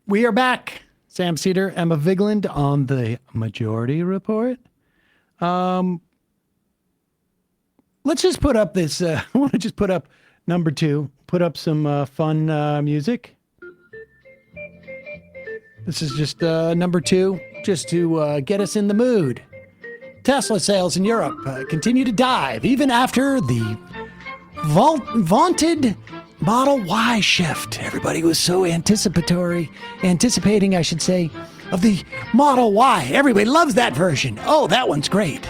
We are back. Sam Seder, Emma Vigeland on the Majority Report. Let's just put up this. I want to just put up number 2. Put up some fun music. This is just number 2, just to get us in the mood. Tesla sales in Europe continue to dive even after the vaunted Model Y shift. Everybody was so anticipating, I should say, of the Model Y. Everybody loves that version. Oh, that one's great.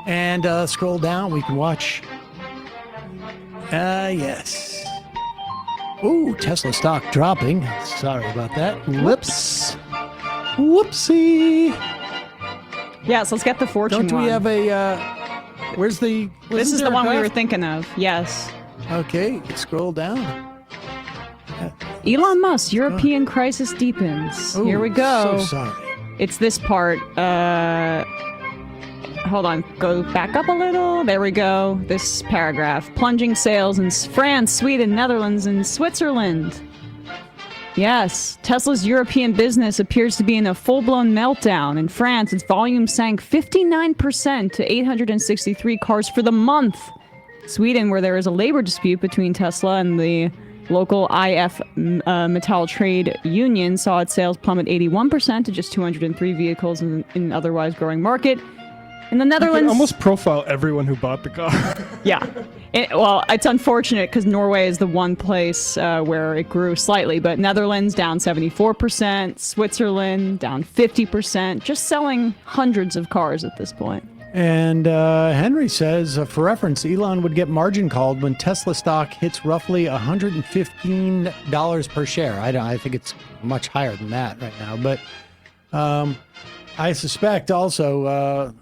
And scroll down, we can watch. Yes. Ooh, Tesla stock dropping. Sorry about that. Whoops. Whoopsie. Yes, let's get the fortune Don't we have a, where's the... This is the one we were thinking of, yes. Okay, scroll down. Elon Musk, European crisis deepens. Ooh, Here we go. So sorry. It's this part. Hold on, go back up a little. There we go. This paragraph. Plunging sales in France, Sweden, Netherlands, and Switzerland. Yes, Tesla's European business appears to be in a full-blown meltdown. In France, its volume sank 59% to 863 cars for the month. Sweden, where there is a labor dispute between Tesla and the local IF Metall trade union, saw its sales plummet 81% to just 203 vehicles in an otherwise growing market. In the Netherlands... You can almost profile everyone who bought the car. Yeah. Well, it's unfortunate because Norway is the one place where it grew slightly, but Netherlands down 74%, Switzerland down 50%, just selling hundreds of cars at this point. And Henry says, for reference, Elon would get margin called when Tesla stock hits roughly $115 per share. I think it's much higher than that right now. But I suspect also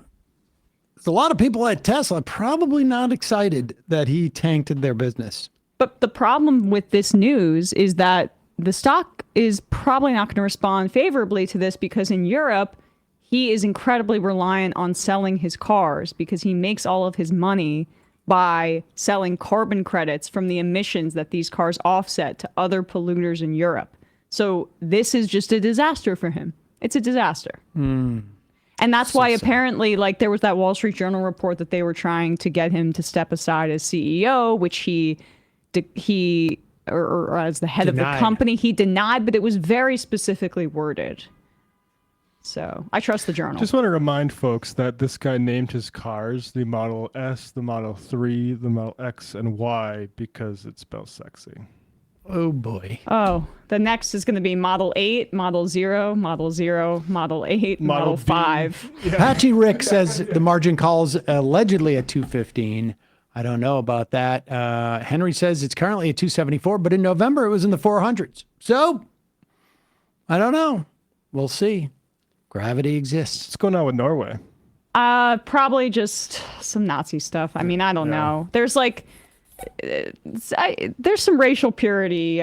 there's a lot of people at Tesla probably not excited that he tanked their business. But the problem with this news is that the stock is probably not going to respond favorably to this because in Europe, he is incredibly reliant on selling his cars because he makes all of his money by selling carbon credits from the emissions that these cars offset to other polluters in Europe. So this is just a disaster for him. It's a disaster. And that's why apparently, like, there was that Wall Street Journal report that they were trying to get him to step aside as CEO, which he or as the head of the company, he denied, but it was very specifically worded. So I trust the Journal. Just want to remind folks that this guy named his cars the Model S, the Model 3, the Model X, and Y because it spells sexy. Oh, boy. Oh, the next is going to be Model 8, Model 0, Model 0, Model 8, Model 5. Yeah. Patchy Rick says the margin calls allegedly at 215. I don't know about that. Henry says it's currently at 274, but in November it was in the 400s. So, I don't know. We'll see. Gravity exists. What's going on with Norway? Probably just some Nazi stuff. I mean, I don't know. There's like, there's some racial purity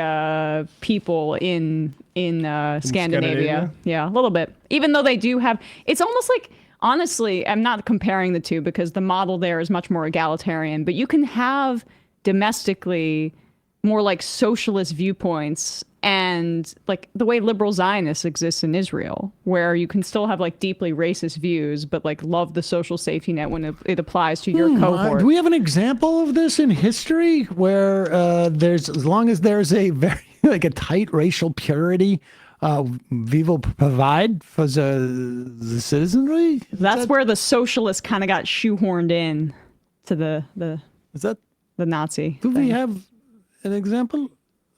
people in Scandinavia. Yeah, a little bit. Even though they do have, it's almost like, honestly, I'm not comparing the two because the model there is much more egalitarian, but you can have domestically more like socialist viewpoints and like the way liberal Zionists exist in Israel, where you can still have like deeply racist views, but like love the social safety net when it applies to your cohort. Do we have an example of this in history where there's, as long as there's a very like a tight racial purity, we will provide for the citizenry? That's where the socialists kind of got shoehorned in to the the Nazi. Do we have an example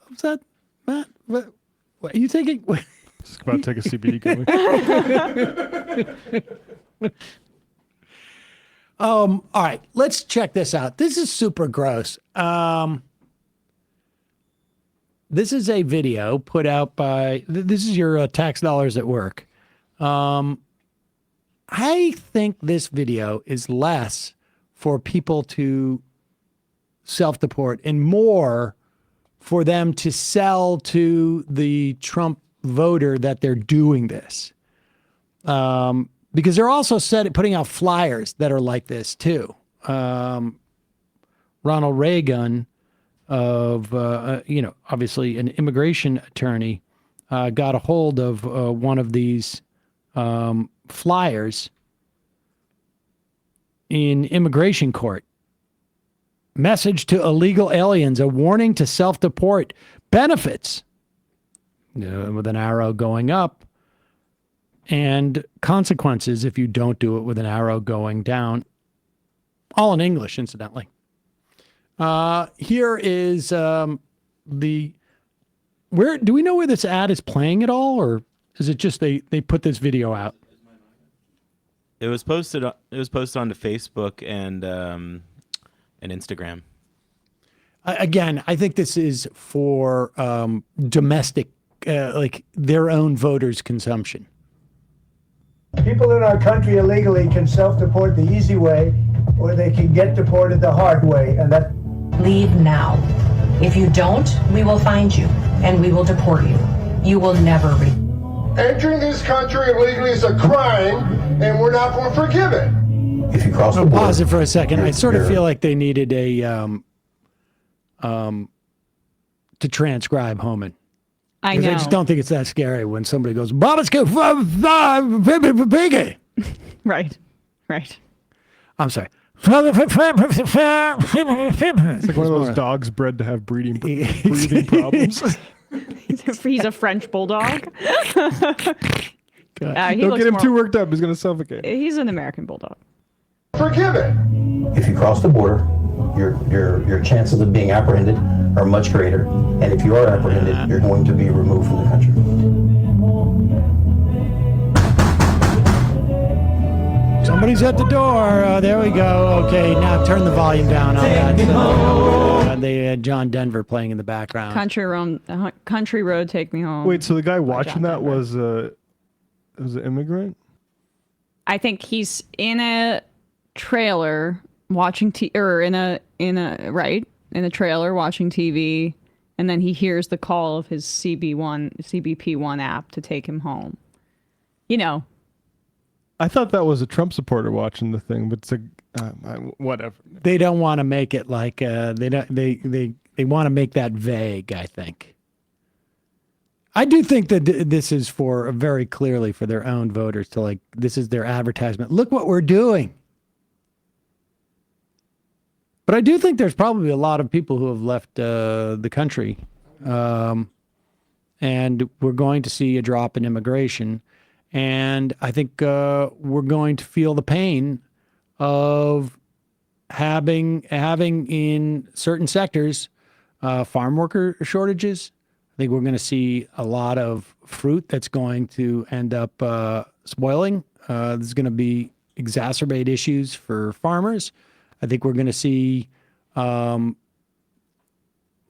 of that, Matt? What are you taking? Just about to take a CBD gummy. All right, let's check this out. This is super gross. This is a video put out by, this is your tax dollars at work. I think this video is less for people to self-deport and more for them to sell to the Trump voter that they're doing this. Because they're also putting out flyers that are like this too. Ronald Reagan of, obviously an immigration attorney, got a hold of one of these flyers in immigration court. Message to illegal aliens, a warning to self-deport, benefits, with an arrow going up, and consequences if you don't do it with an arrow going down. All in English, incidentally. Here is where do we know where this ad is playing at all, or is it just they put this video out? It was posted. It was posted onto Facebook and Instagram. Again, I think this is for domestic, like their own voters' consumption. People in our country illegally can self-deport the easy way, or they can get deported the hard way, and that... Leave now. If you don't, we will find you, and we will deport you. You will never Entering this country illegally is a crime, and we're not going to forgive it. If you cross the I'll border... pause it for a second. I sort of feel like they needed to transcribe Homan. I know. I just don't think it's that scary when somebody goes, Bob's go piggy. Right. Right. I'm sorry. It's like one of those dogs bred to have breathing problems. He's a French bulldog. God. Don't get him too worked up. He's going to suffocate. He's an American bulldog. Forgive it. If you cross the border, your chances of being apprehended are much greater, and if you are apprehended, you're going to be removed from the country. Somebody's at the door. There we go. Okay, now turn the volume down on that. They had John Denver playing in the background. Country road, take me home. Wait, so the guy watching that Denver. was an immigrant? I think he's in a trailer watching in a trailer watching TV, and then he hears the call of his CBP1 app to take him home. You know. I thought that was a Trump supporter watching the thing, but it's whatever. They don't want to make it like they want to make that vague, I think. I do think that this is for very clearly for their own voters to like, this is their advertisement. Look what we're doing. But I do think there's probably a lot of people who have left the country. And we're going to see a drop in immigration. And I think we're going to feel the pain of having in certain sectors farm worker shortages. I think we're going to see a lot of fruit that's going to end up spoiling. There's going to be exacerbate issues for farmers. I think we're going to see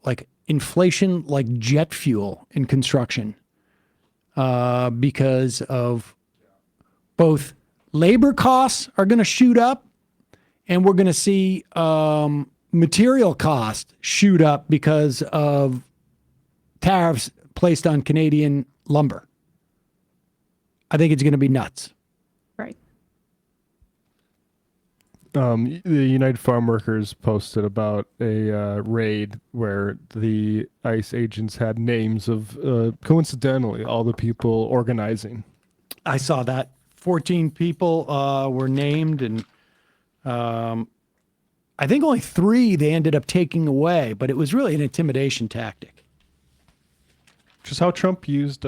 like inflation like jet fuel in construction because of both labor costs are going to shoot up, and we're going to see material costs shoot up because of tariffs placed on Canadian lumber. I think it's going to be nuts. Right. The United Farm Workers posted about a raid where the ICE agents had names of, coincidentally, all the people organizing. I saw that. 14 people were named, and I think only 3 they ended up taking away, but it was really an intimidation tactic. Just how Trump used,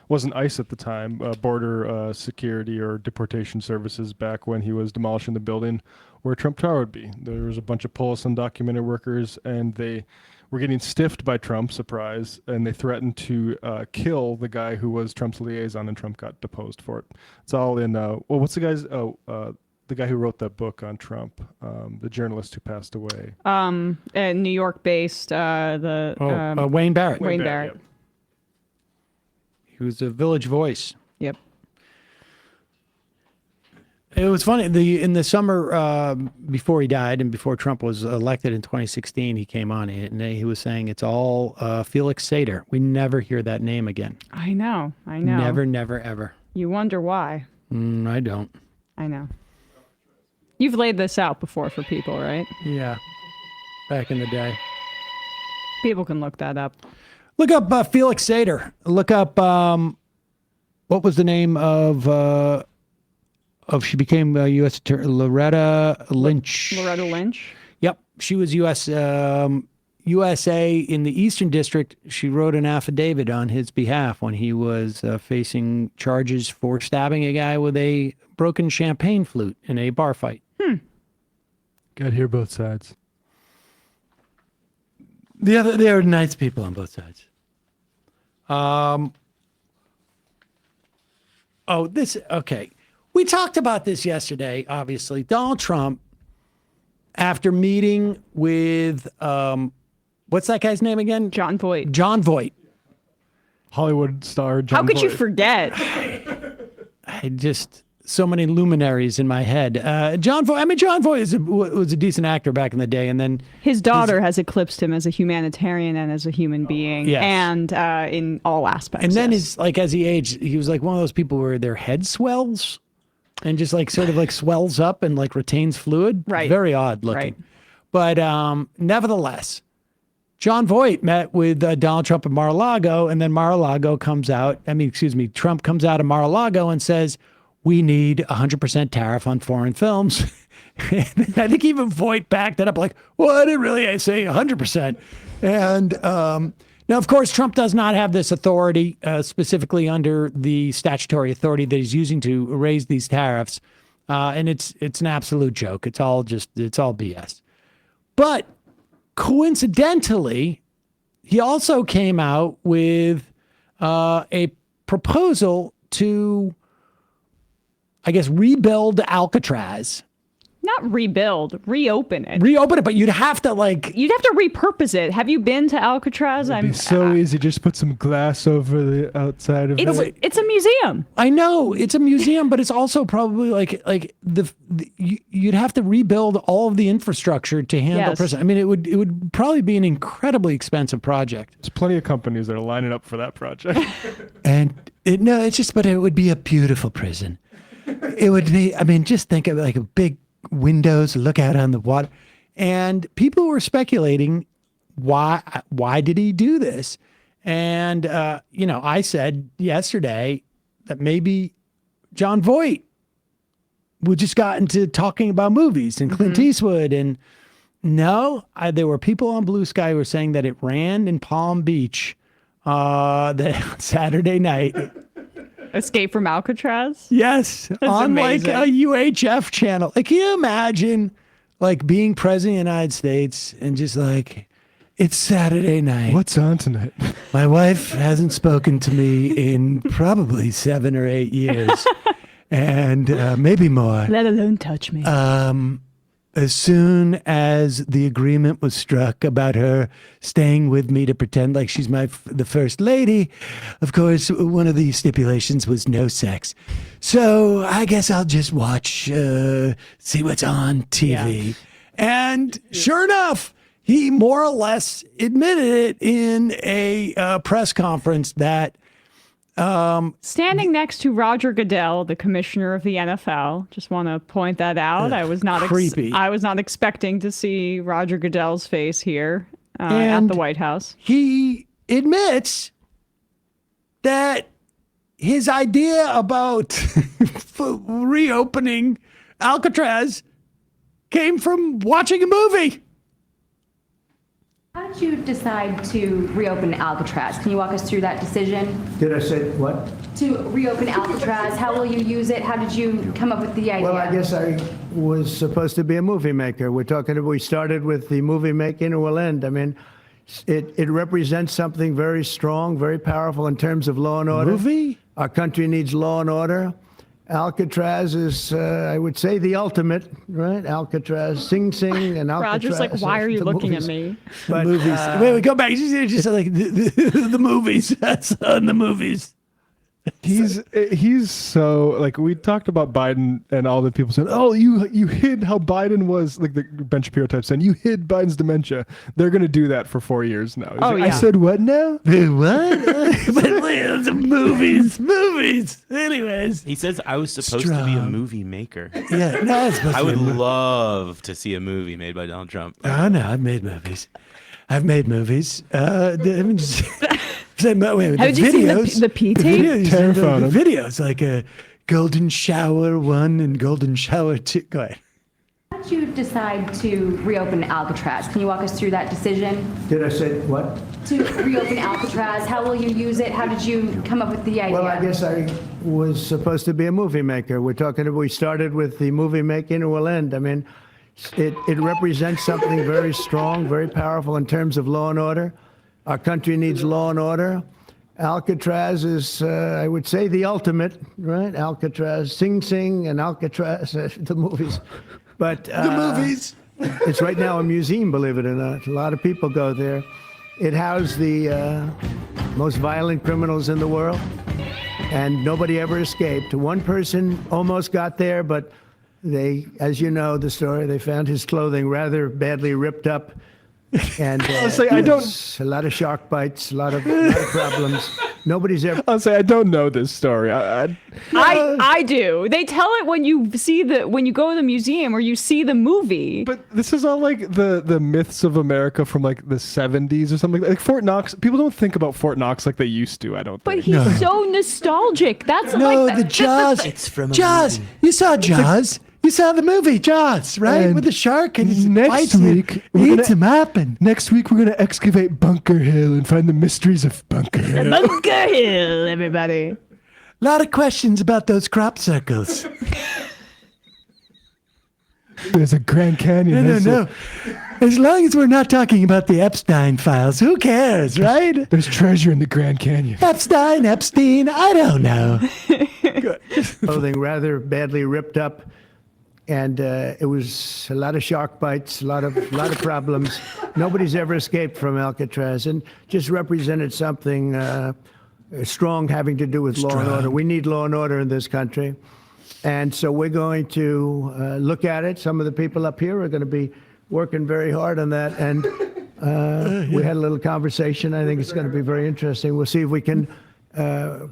wasn't ICE at the time, border security or deportation services back when he was demolishing the building where Trump Tower would be. There was a bunch of Polish undocumented workers, and they were getting stiffed by Trump, surprise, and they threatened to kill the guy who was Trump's liaison, and Trump got deposed for it. It's all in, what's the guy's, the guy who wrote that book on Trump, the journalist who passed away. New York-based, Wayne Barrett. Wayne Barrett. Yep. He was a Village Voice. Yep. It was funny. In the summer before he died and before Trump was elected in 2016, he came on and he was saying it's all Felix Seder. We never hear that name again. I know. Never, never, ever. You wonder why. I don't. I know. You've laid this out before for people, right? Yeah. Back in the day. People can look that up. Look up Felix Seder. Look up what was the name of she became U.S. Attorney, Loretta Lynch. Loretta Lynch. Yep, she was USA in the Eastern District. She wrote an affidavit on his behalf when he was facing charges for stabbing a guy with a broken champagne flute in a bar fight. Got to hear both sides. There are nice people on both sides. Okay. We talked about this yesterday, obviously. Donald Trump, after meeting with, what's that guy's name again? John Voight. John Voight. Hollywood star John How could you Voight. forget? So many luminaries in my head. John Voight was a decent actor back in the day, and then His daughter has eclipsed him as a humanitarian and as a human being, Yes. and in all aspects. and then yes. as he aged, he was like one of those people where their head swells and just like sort of like swells up and like retains fluid. Right. Very odd looking. Right. But nevertheless, John Voight met with Donald Trump at Mar-a-Lago, and then Trump comes out of Mar-a-Lago and says, we need 100% tariff on foreign films. I think even Voight backed it up like, well, I didn't really say 100%. And now, of course, Trump does not have this authority, specifically under the statutory authority that he's using to raise these tariffs. And it's an absolute joke. It's all BS. But coincidentally, he also came out with a proposal to, I guess, rebuild Alcatraz. Not rebuild, reopen it. Reopen it, but you'd have to You'd have to repurpose it. Have you been to Alcatraz? It'd be so easy. Just put some glass over the outside of it. It's a museum. I know it's a museum, but it's also probably you'd have to rebuild all of the infrastructure to handle Yes. prison. I mean, it would probably be an incredibly expensive project. There's plenty of companies that are lining up for that project. And but it would be a beautiful prison. It would be. I mean, just think of it like a big windows, look out on the water. And people were speculating, why did he do this? And, I said yesterday that maybe John Voight would just got into talking about movies and Clint Eastwood. And no, there were people on Blue Sky who were saying that it ran in Palm Beach that Saturday night. Escape from Alcatraz? Yes, on amazing. like a UHF channel. Like, can you imagine like being president of the United States and just like, it's Saturday night. What's on tonight? My wife hasn't spoken to me in probably 7 or 8 years, and maybe more. Let alone touch me. As soon as the agreement was struck about her staying with me to pretend like she's the first lady, of course, one of the stipulations was no sex. So I guess I'll just watch, see what's on TV. Yeah. And sure enough, he more or less admitted it in a press conference that Standing next to Roger Goodell, the commissioner of the NFL, just want to point that out. I was not creepy. I was not expecting to see Roger Goodell's face here at And the White House. he admits that his idea about reopening Alcatraz came from watching a movie. How did you decide to reopen Alcatraz? Can you walk us through that decision? Did I say what? To reopen Alcatraz, how will you use it? How did you come up with the idea? Well, I guess I was supposed to be a movie maker. We started with the movie making, and we'll end. I mean, it represents something very strong, very powerful in terms of law and order. Movie? Our country needs law and order. Alcatraz is, I would say, the ultimate, right? Alcatraz, Sing Sing, and Alcatraz. Roger's like, why are you the looking movies. at me? But, Movies. Wait, go back. Just like the movies. That's on the movies. He's so like we talked about Biden and all the people saying, oh, you hid how Biden was, like the Ben Shapiro type saying you hid Biden's dementia. They're gonna do that for 4 years now. Oh, I yeah. said what now? What? movies. Anyways, He says I was supposed to be a movie maker. yeah. No, it's supposed I to would be a movie. love to see a movie made by Donald Trump. Oh no, I've made movies. I've made movies. Let me just say, wait, the Have you seen videos, the P tape? the videos, like a Golden Shower 1 and Golden Shower 2. Go ahead. How did you decide to reopen Alcatraz? Can you walk us through that decision? Did I say what? To reopen Alcatraz, how will you use it? How did you come up with the idea? Well, I guess I was supposed to be a movie maker. We started with the movie making and we'll end. I mean, it represents something very strong, very powerful in terms of law and order. Our country needs law and order. Alcatraz is, I would say, the ultimate, right? Alcatraz, Sing Sing and Alcatraz, the movies. But The movies. it's right now a museum, believe it or not. A lot of people go there. It housed the most violent criminals in the world, and nobody ever escaped. One person almost got there, but they, as you know the story, they found his clothing rather badly ripped up. And a lot of shark bites, a lot of problems. Nobody's ever. I'll say I don't know this story. I do. They tell it when you go to the museum or you see the movie. But this is all like the myths of America from like the 70s or something. Like Fort Knox. People don't think about Fort Knox like they used to. I don't But think. he's so nostalgic. That's No, like the Jaws. It's from a Jaws. movie. You saw Jaws. You saw the movie Jaws, right? And With the shark and he next bites him, week, we're eats him up. And Next week we're gonna excavate Bunker Hill and find the mysteries of Bunker Hill. Bunker Hill, everybody. a lot of questions about those crop circles. There's a Grand Canyon. No. As long as we're not talking about the Epstein files, who cares, right? There's treasure in the Grand Canyon. Epstein, I don't know. Clothing rather badly ripped up, and it was a lot of shark bites, a lot of problems. Nobody's ever escaped from Alcatraz, and just represented something strong having to do with law and order. We need law and order in this country, and so we're going to look at it. Some of the people up here are going to be working very hard on that, and we had a little conversation. I think it's going to be very interesting. We'll see if we can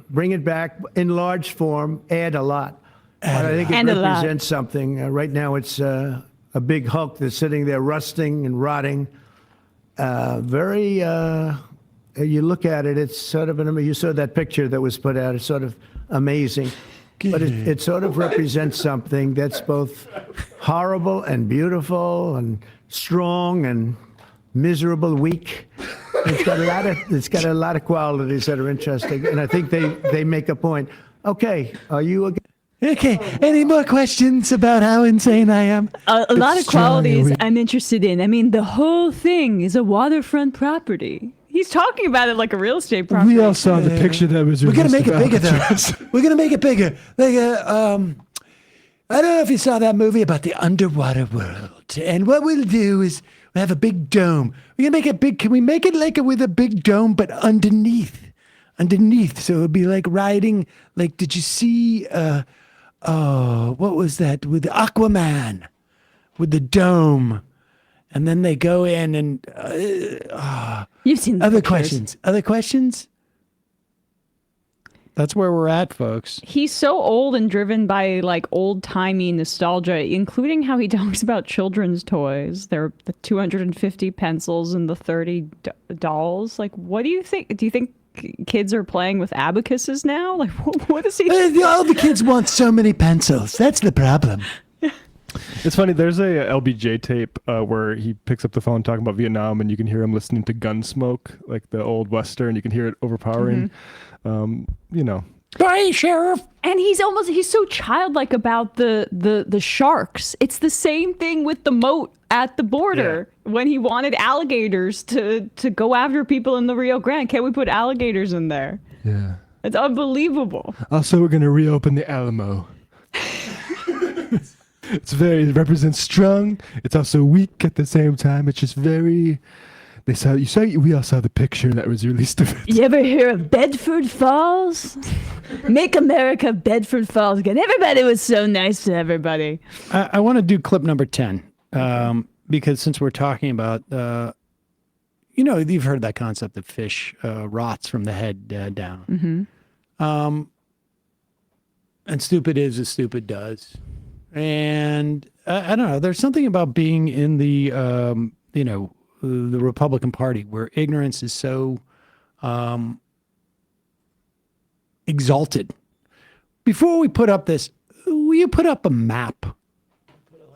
bring it back in large form, add a lot. But I think it represents something. Right now it's a big hulk that's sitting there rusting and rotting. You look at it, it's sort of you saw that picture that was put out, it's sort of amazing. But it sort of represents something that's both horrible and beautiful and strong and miserable, weak. It's got a lot of qualities that are interesting, and I think they make a point. Okay, are you? Okay, any more questions about how insane I am? A lot of qualities I'm interested in. I mean, the whole thing is a waterfront property. He's talking about it like a real estate property. We all saw the picture that was We're released. gonna make it bigger, though. We're gonna make it bigger. Like I don't know if you saw that movie about the underwater world. And what we'll do is we'll have a big dome. We're gonna make it big. Can we make it like with a big dome, but underneath? So it'll be like riding. Like, did you see? What was that with Aquaman, with the dome? And then they go in and You've seen the other pictures. questions. Other questions? That's where we're at, folks. He's so old and driven by like old-timey nostalgia, including how he talks about children's toys. There are the 250 pencils and the 30 dolls. Like, what do you think? Do you think kids are playing with abacuses now? Like, what is he? All the kids want so many pencils. That's the problem. It's funny. There's a LBJ tape where he picks up the phone talking about Vietnam, and you can hear him listening to Gunsmoke, like the old Western. You can hear it overpowering. Bye, Sheriff. And he's so childlike about the sharks. It's the same thing with the moat at the border when he wanted alligators to go after people in the Rio Grande. Can't we put alligators in there? Yeah. It's unbelievable. Also, we're going to reopen the Alamo. It represents strong. It's also weak at the same time. It's just very. We all saw the picture that was released of it. You ever hear of Bedford Falls? Make America Bedford Falls again. Everybody was so nice to everybody. I want to do clip number 10 because since we're talking about, you've heard that concept that fish rots from the head down. Mm-hmm. And stupid is as stupid does. And I don't know, there's something about being in the, the Republican Party, where ignorance is so exalted. Before we put up this, will you put up a map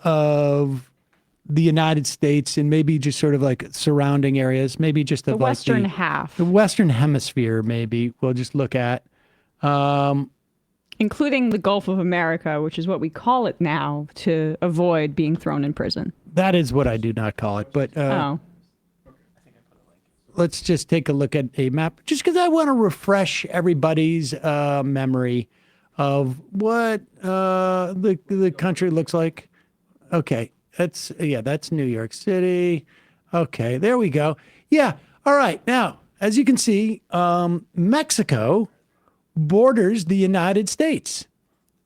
of the United States and maybe just sort of like surrounding areas, maybe just The of like western half, the Western Hemisphere, maybe we'll just look at. including the Gulf of America, which is what we call it now to avoid being thrown in prison. That is what I do not call it, but let's just take a look at a map, just because I want to refresh everybody's memory of what the country looks like. Okay, that's New York City. Okay, there we go. Yeah, all right. Now, as you can see, Mexico borders the United States.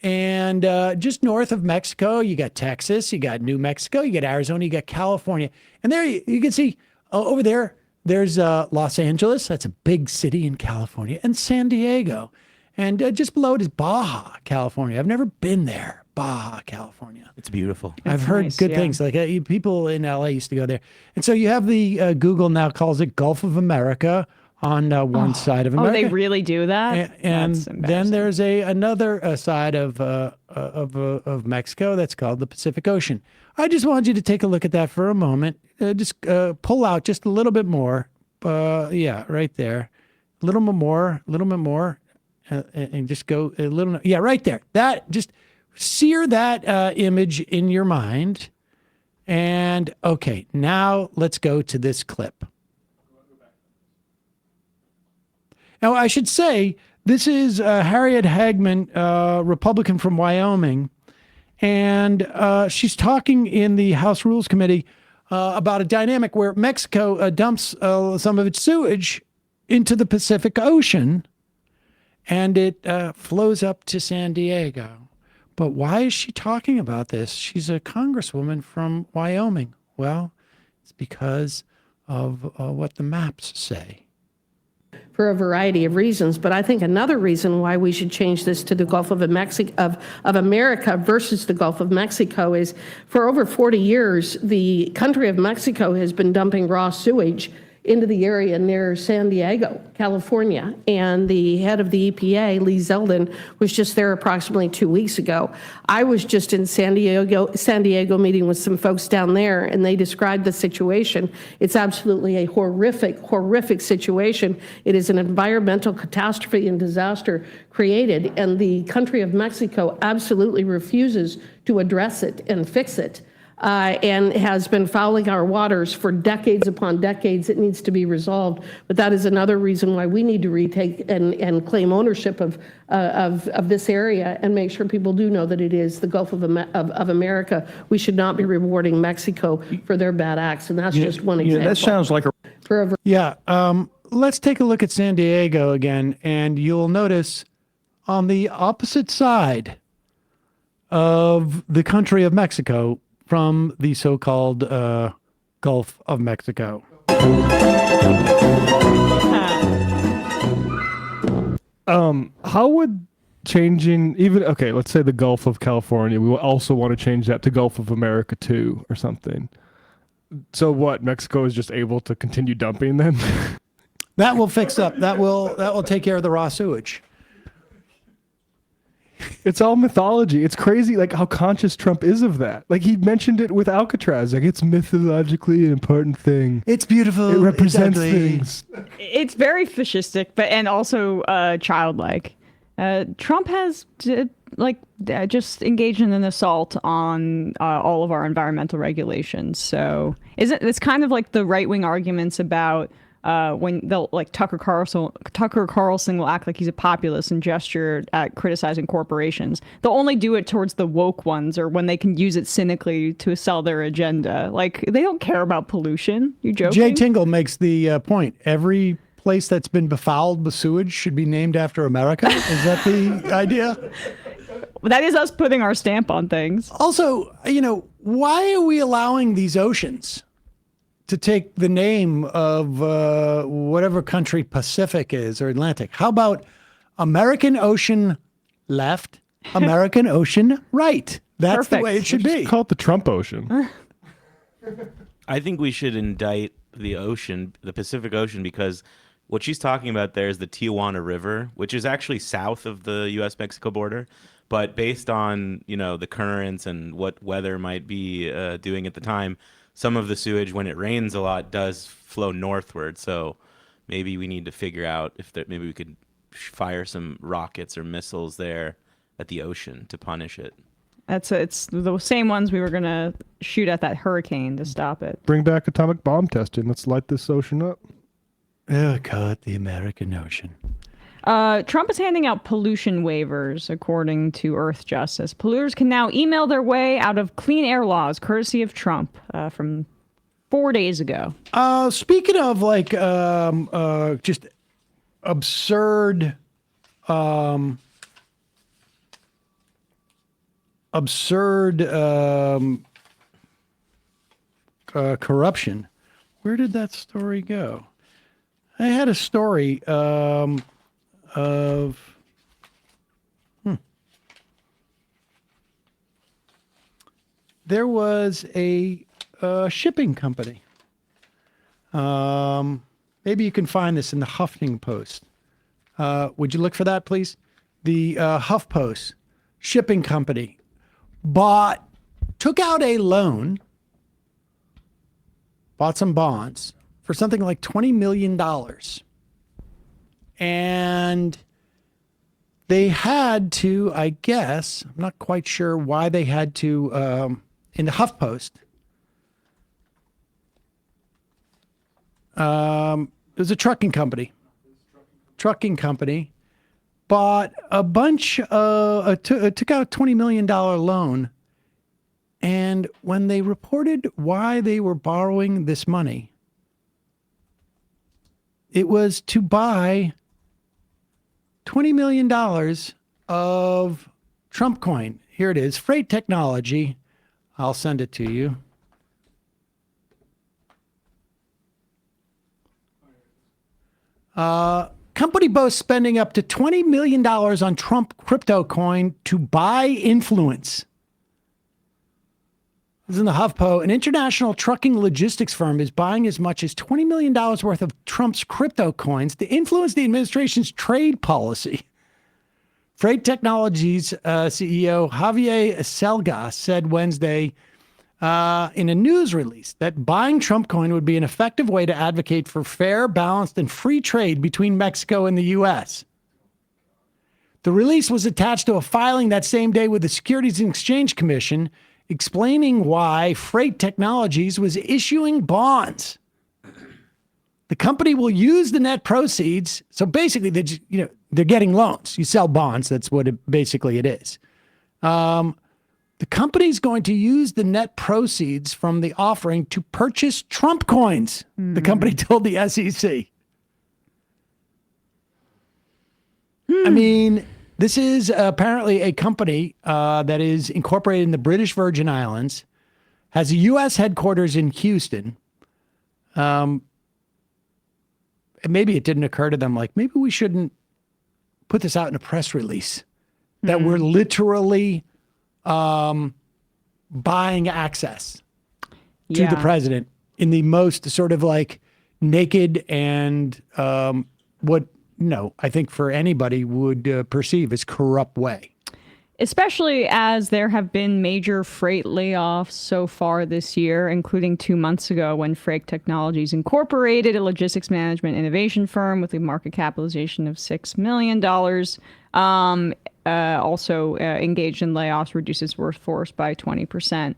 And just north of Mexico, you got Texas, you got New Mexico, you got Arizona, you got California. And there you can see over there, there's Los Angeles. That's a big city in California. And San Diego. And just below it is Baja, California. I've never been there, Baja, California. It's beautiful. I've heard nice, good yeah. things. Like people in LA used to go there. And so you have the Google now calls it Gulf of America on one side of America. Oh, they really do that? And That's then embarrassing. there's another side of Mexico that's called the Pacific Ocean. I just wanted you to take a look at that for a moment. Just pull out just a little bit more. Yeah, right there. A little bit more, and just go a little. Yeah, right there. That just sear that image in your mind. And okay, now let's go to this clip. Now, I should say, this is Harriet Hagman, Republican from Wyoming, and she's talking in the House Rules Committee about a dynamic where Mexico dumps some of its sewage into the Pacific Ocean, and it flows up to San Diego. But why is she talking about this? She's a congresswoman from Wyoming. Well, it's because of what the maps say. For a variety of reasons, but I think another reason why we should change this to the Gulf of America versus the Gulf of Mexico is for over 40 years, the country of Mexico has been dumping raw sewage into the area near San Diego, California. And the head of the EPA, Lee Zeldin, was just there approximately 2 weeks ago. I was just in San Diego meeting with some folks down there, and they described the situation. It's absolutely a horrific situation. It is an environmental catastrophe and disaster created, and the country of Mexico absolutely refuses to address it and fix it. And has been fouling our waters for decades upon decades. It needs to be resolved. But that is another reason why we need to retake and claim ownership of this area and make sure people do know that it is the Gulf of America. We should not be rewarding Mexico for their bad acts. And that's just one example. That sounds like a... Yeah. Let's take a look at San Diego again, and you'll notice on the opposite side of the country of Mexico from the so-called Gulf of Mexico. How would changing let's say the Gulf of California, we will also want to change that to Gulf of America too, or something. So what? Mexico is just able to continue dumping then? That will fix up. That will take care of the raw sewage. It's all mythology. It's crazy, like how conscious Trump is of that. Like he mentioned it with Alcatraz. Like it's mythologically an important thing. It's beautiful. It represents exactly. things. It's very fascistic, and also childlike. Trump has just engaged in an assault on all of our environmental regulations. So it's kind of like the right-wing arguments about when they'll Tucker Carlson will act like he's a populist and gesture at criticizing corporations. They'll only do it towards the woke ones or when they can use it cynically to sell their agenda. Like they don't care about pollution. You joking? Jay Tingle makes the point. Every place that's been befouled with sewage should be named after America. Is that the idea? That is us putting our stamp on things. Also, why are we allowing these oceans to take the name of whatever country Pacific is or Atlantic? How about American Ocean left, American Ocean right? That's Perfect. the way it should be. Call it the Trump Ocean. I think we should indict the ocean, the Pacific Ocean, because what she's talking about there is the Tijuana River, which is actually south of the U.S.-Mexico border. But based on, the currents and what weather might be doing at the time, some of the sewage, when it rains a lot, does flow northward. So maybe we need to figure out if maybe we could fire some rockets or missiles there at the ocean to punish it. It's the same ones we were going to shoot at that hurricane to stop it. Bring back atomic bomb testing. Let's light this ocean up. Oh, call it the American Ocean. Trump is handing out pollution waivers, according to Earth Justice. Polluters can now email their way out of clean air laws, courtesy of Trump, from 4 days ago. Speaking of just absurd, corruption, where did that story go? I had a story there was a shipping company. Maybe you can find this in the Huffington Post. Would you look for that, please? The HuffPost shipping company took out a loan, bought some bonds for something like $20 million. And they had to, I guess, I'm not quite sure why they had to, in the HuffPost, it was a trucking company. Bought a bunch of, took out a $20 million loan. And when they reported why they were borrowing this money, it was to buy $20 million of Trump coin. Here it is, Freight Technology. I'll send it to you. Company boasts spending up to $20 million on Trump crypto coin to buy influence. This is in the HuffPo. An international trucking logistics firm is buying as much as $20 million worth of Trump's crypto coins to influence the administration's trade policy. Freight Technologies CEO Javier Selga said Wednesday in a news release that buying Trump coin would be an effective way to advocate for fair, balanced, and free trade between Mexico and the U.S. The release was attached to a filing that same day with the Securities and Exchange Commission explaining why Freight Technologies was issuing bonds. The company will use the net proceeds. So basically, they're getting loans. You sell bonds. That's what basically it is. The company's going to use the net proceeds from the offering to purchase Trump coins, the company told the SEC. I mean, this is apparently a company that is incorporated in the British Virgin Islands, has a U.S. headquarters in Houston. And maybe it didn't occur to them, like, maybe we shouldn't put this out in a press release, that we're literally buying access to the president in the most sort of like naked and I think for anybody would perceive as corrupt way. Especially as there have been major freight layoffs so far this year, including 2 months ago when Freight Technologies Incorporated, a logistics management innovation firm with a market capitalization of $6 million, also engaged in layoffs, reduces workforce by 20%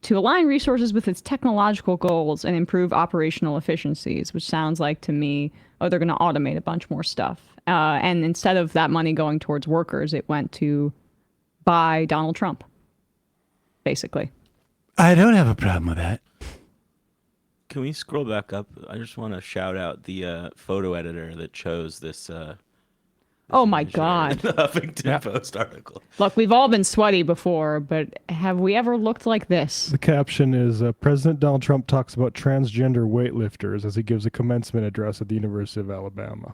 to align resources with its technological goals and improve operational efficiencies, which sounds like to me, they're going to automate a bunch more stuff. And instead of that money going towards workers, it went to buy Donald Trump, basically. I don't have a problem with that. Can we scroll back up? I just want to shout out the photo editor that chose this. Oh my God. The Huffington Post article. Look, we've all been sweaty before, but have we ever looked like this? The caption is, President Donald Trump talks about transgender weightlifters as he gives a commencement address at the University of Alabama.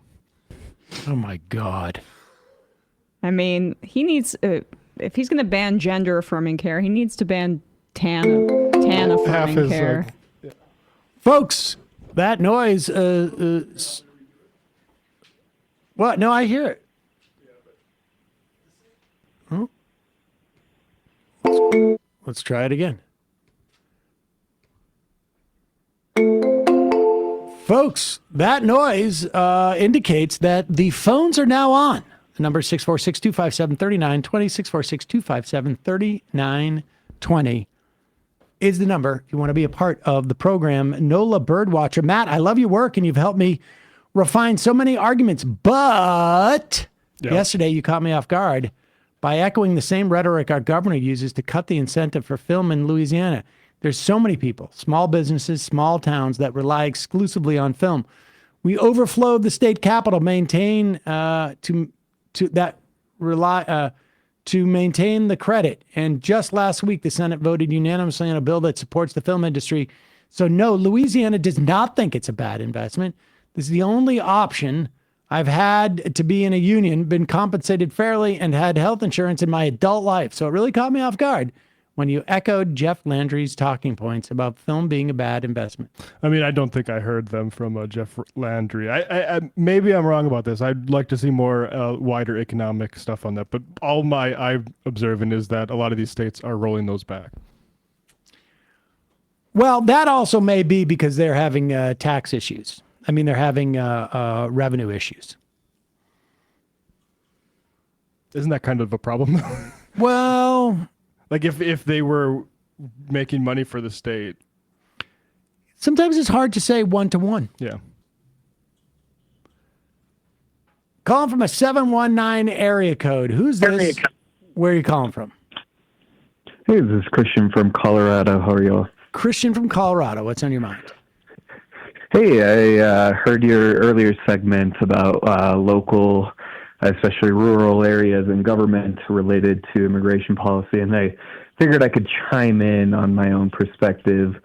Oh my God. I mean, he needs, if he's going to ban gender affirming care, he needs to ban tan affirming care. Folks, that noise. What? No, I hear it. Oh. Let's try it again. Folks, that noise indicates that the phones are now on. The number is 646-257-3920, 646-257-3920 is the number if you want to be a part of the program. NOLA Birdwatcher. Matt, I love your work, and you've helped me refine so many arguments, but yesterday you caught me off guard by echoing the same rhetoric our governor uses to cut the incentive for film in Louisiana. There's so many people, small businesses, small towns that rely exclusively on film. We overflowed the state capital to maintain the credit. And just last week, the Senate voted unanimously on a bill that supports the film industry. So no, Louisiana does not think it's a bad investment. This is the only option. I've had to be in a union, been compensated fairly, and had health insurance in my adult life. So it really caught me off guard when you echoed Jeff Landry's talking points about film being a bad investment. I mean, I don't think I heard them from Jeff Landry. I maybe I'm wrong about this. I'd like to see more wider economic stuff on that. But all I'm observing is that a lot of these states are rolling those back. Well, that also may be because they're having tax issues. I mean, they're having revenue issues. Isn't that kind of a problem? Well, like if they were making money for the state. Sometimes it's hard to say one-to-one. Yeah. Calling from a 719 area code. Who's this? Where are you calling from? Hey, this is Christian from Colorado. How are you? Christian from Colorado. What's on your mind? Hey, I heard your earlier segment about local, especially rural areas and government related to immigration policy, and I figured I could chime in on my own perspective.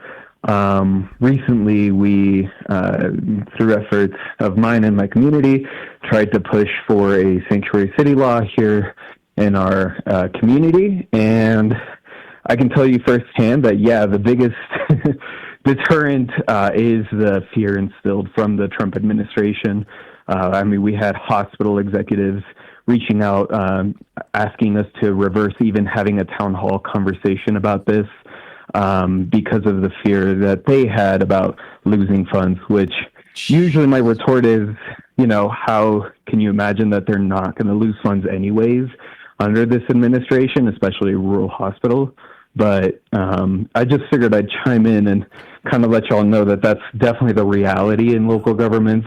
Recently, we, through efforts of mine and my community, tried to push for a sanctuary city law here in our community, and I can tell you firsthand that, yeah, the biggest deterrent is the fear instilled from the Trump administration. I mean, we had hospital executives reaching out, asking us to reverse even having a town hall conversation about this because of the fear that they had about losing funds, which usually my retort is, you know, how can you imagine that they're not going to lose funds anyways under this administration, especially a rural hospital? But I just figured I'd chime in and kind of let y'all know that that's definitely the reality in local governments.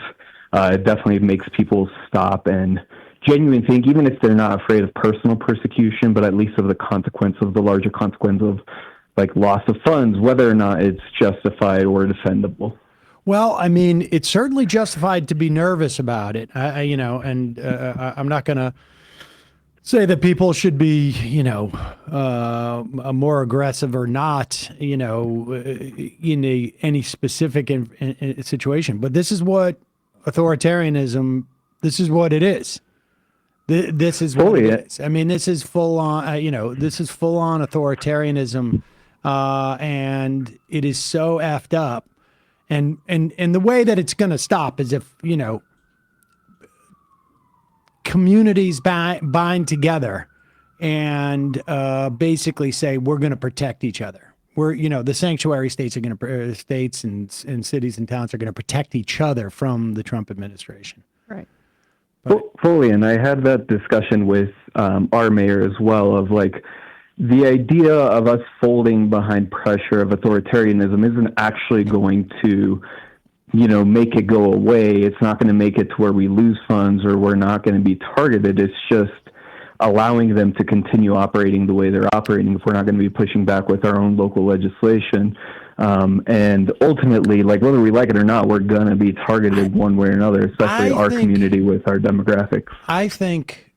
It definitely makes people stop and genuinely think, even if they're not afraid of personal persecution, but at least of the consequence of the larger consequence of like loss of funds, whether or not it's justified or defendable. Well, I mean, it's certainly justified to be nervous about it. I'm not going to say that people should be, more aggressive or not, in any specific situation. But this is what authoritarianism, this is what it is. This is what it is. I mean, this is full on, this is full on authoritarianism, and it is so effed up. And the way that it's going to stop is if, communities bind together and basically say, we're going to protect each other. The sanctuary states are going to, states and cities and towns are going to protect each other from the Trump administration. Right. Fully. And I had that discussion with our mayor as well of like, the idea of us folding behind pressure of authoritarianism isn't actually going to, make it go away. It's not going to make it to where we lose funds or we're not going to be targeted. It's just allowing them to continue operating the way they're operating if we're not going to be pushing back with our own local legislation. And ultimately, like whether we like it or not, we're going to be targeted one way or another, especially our community with our demographics. I think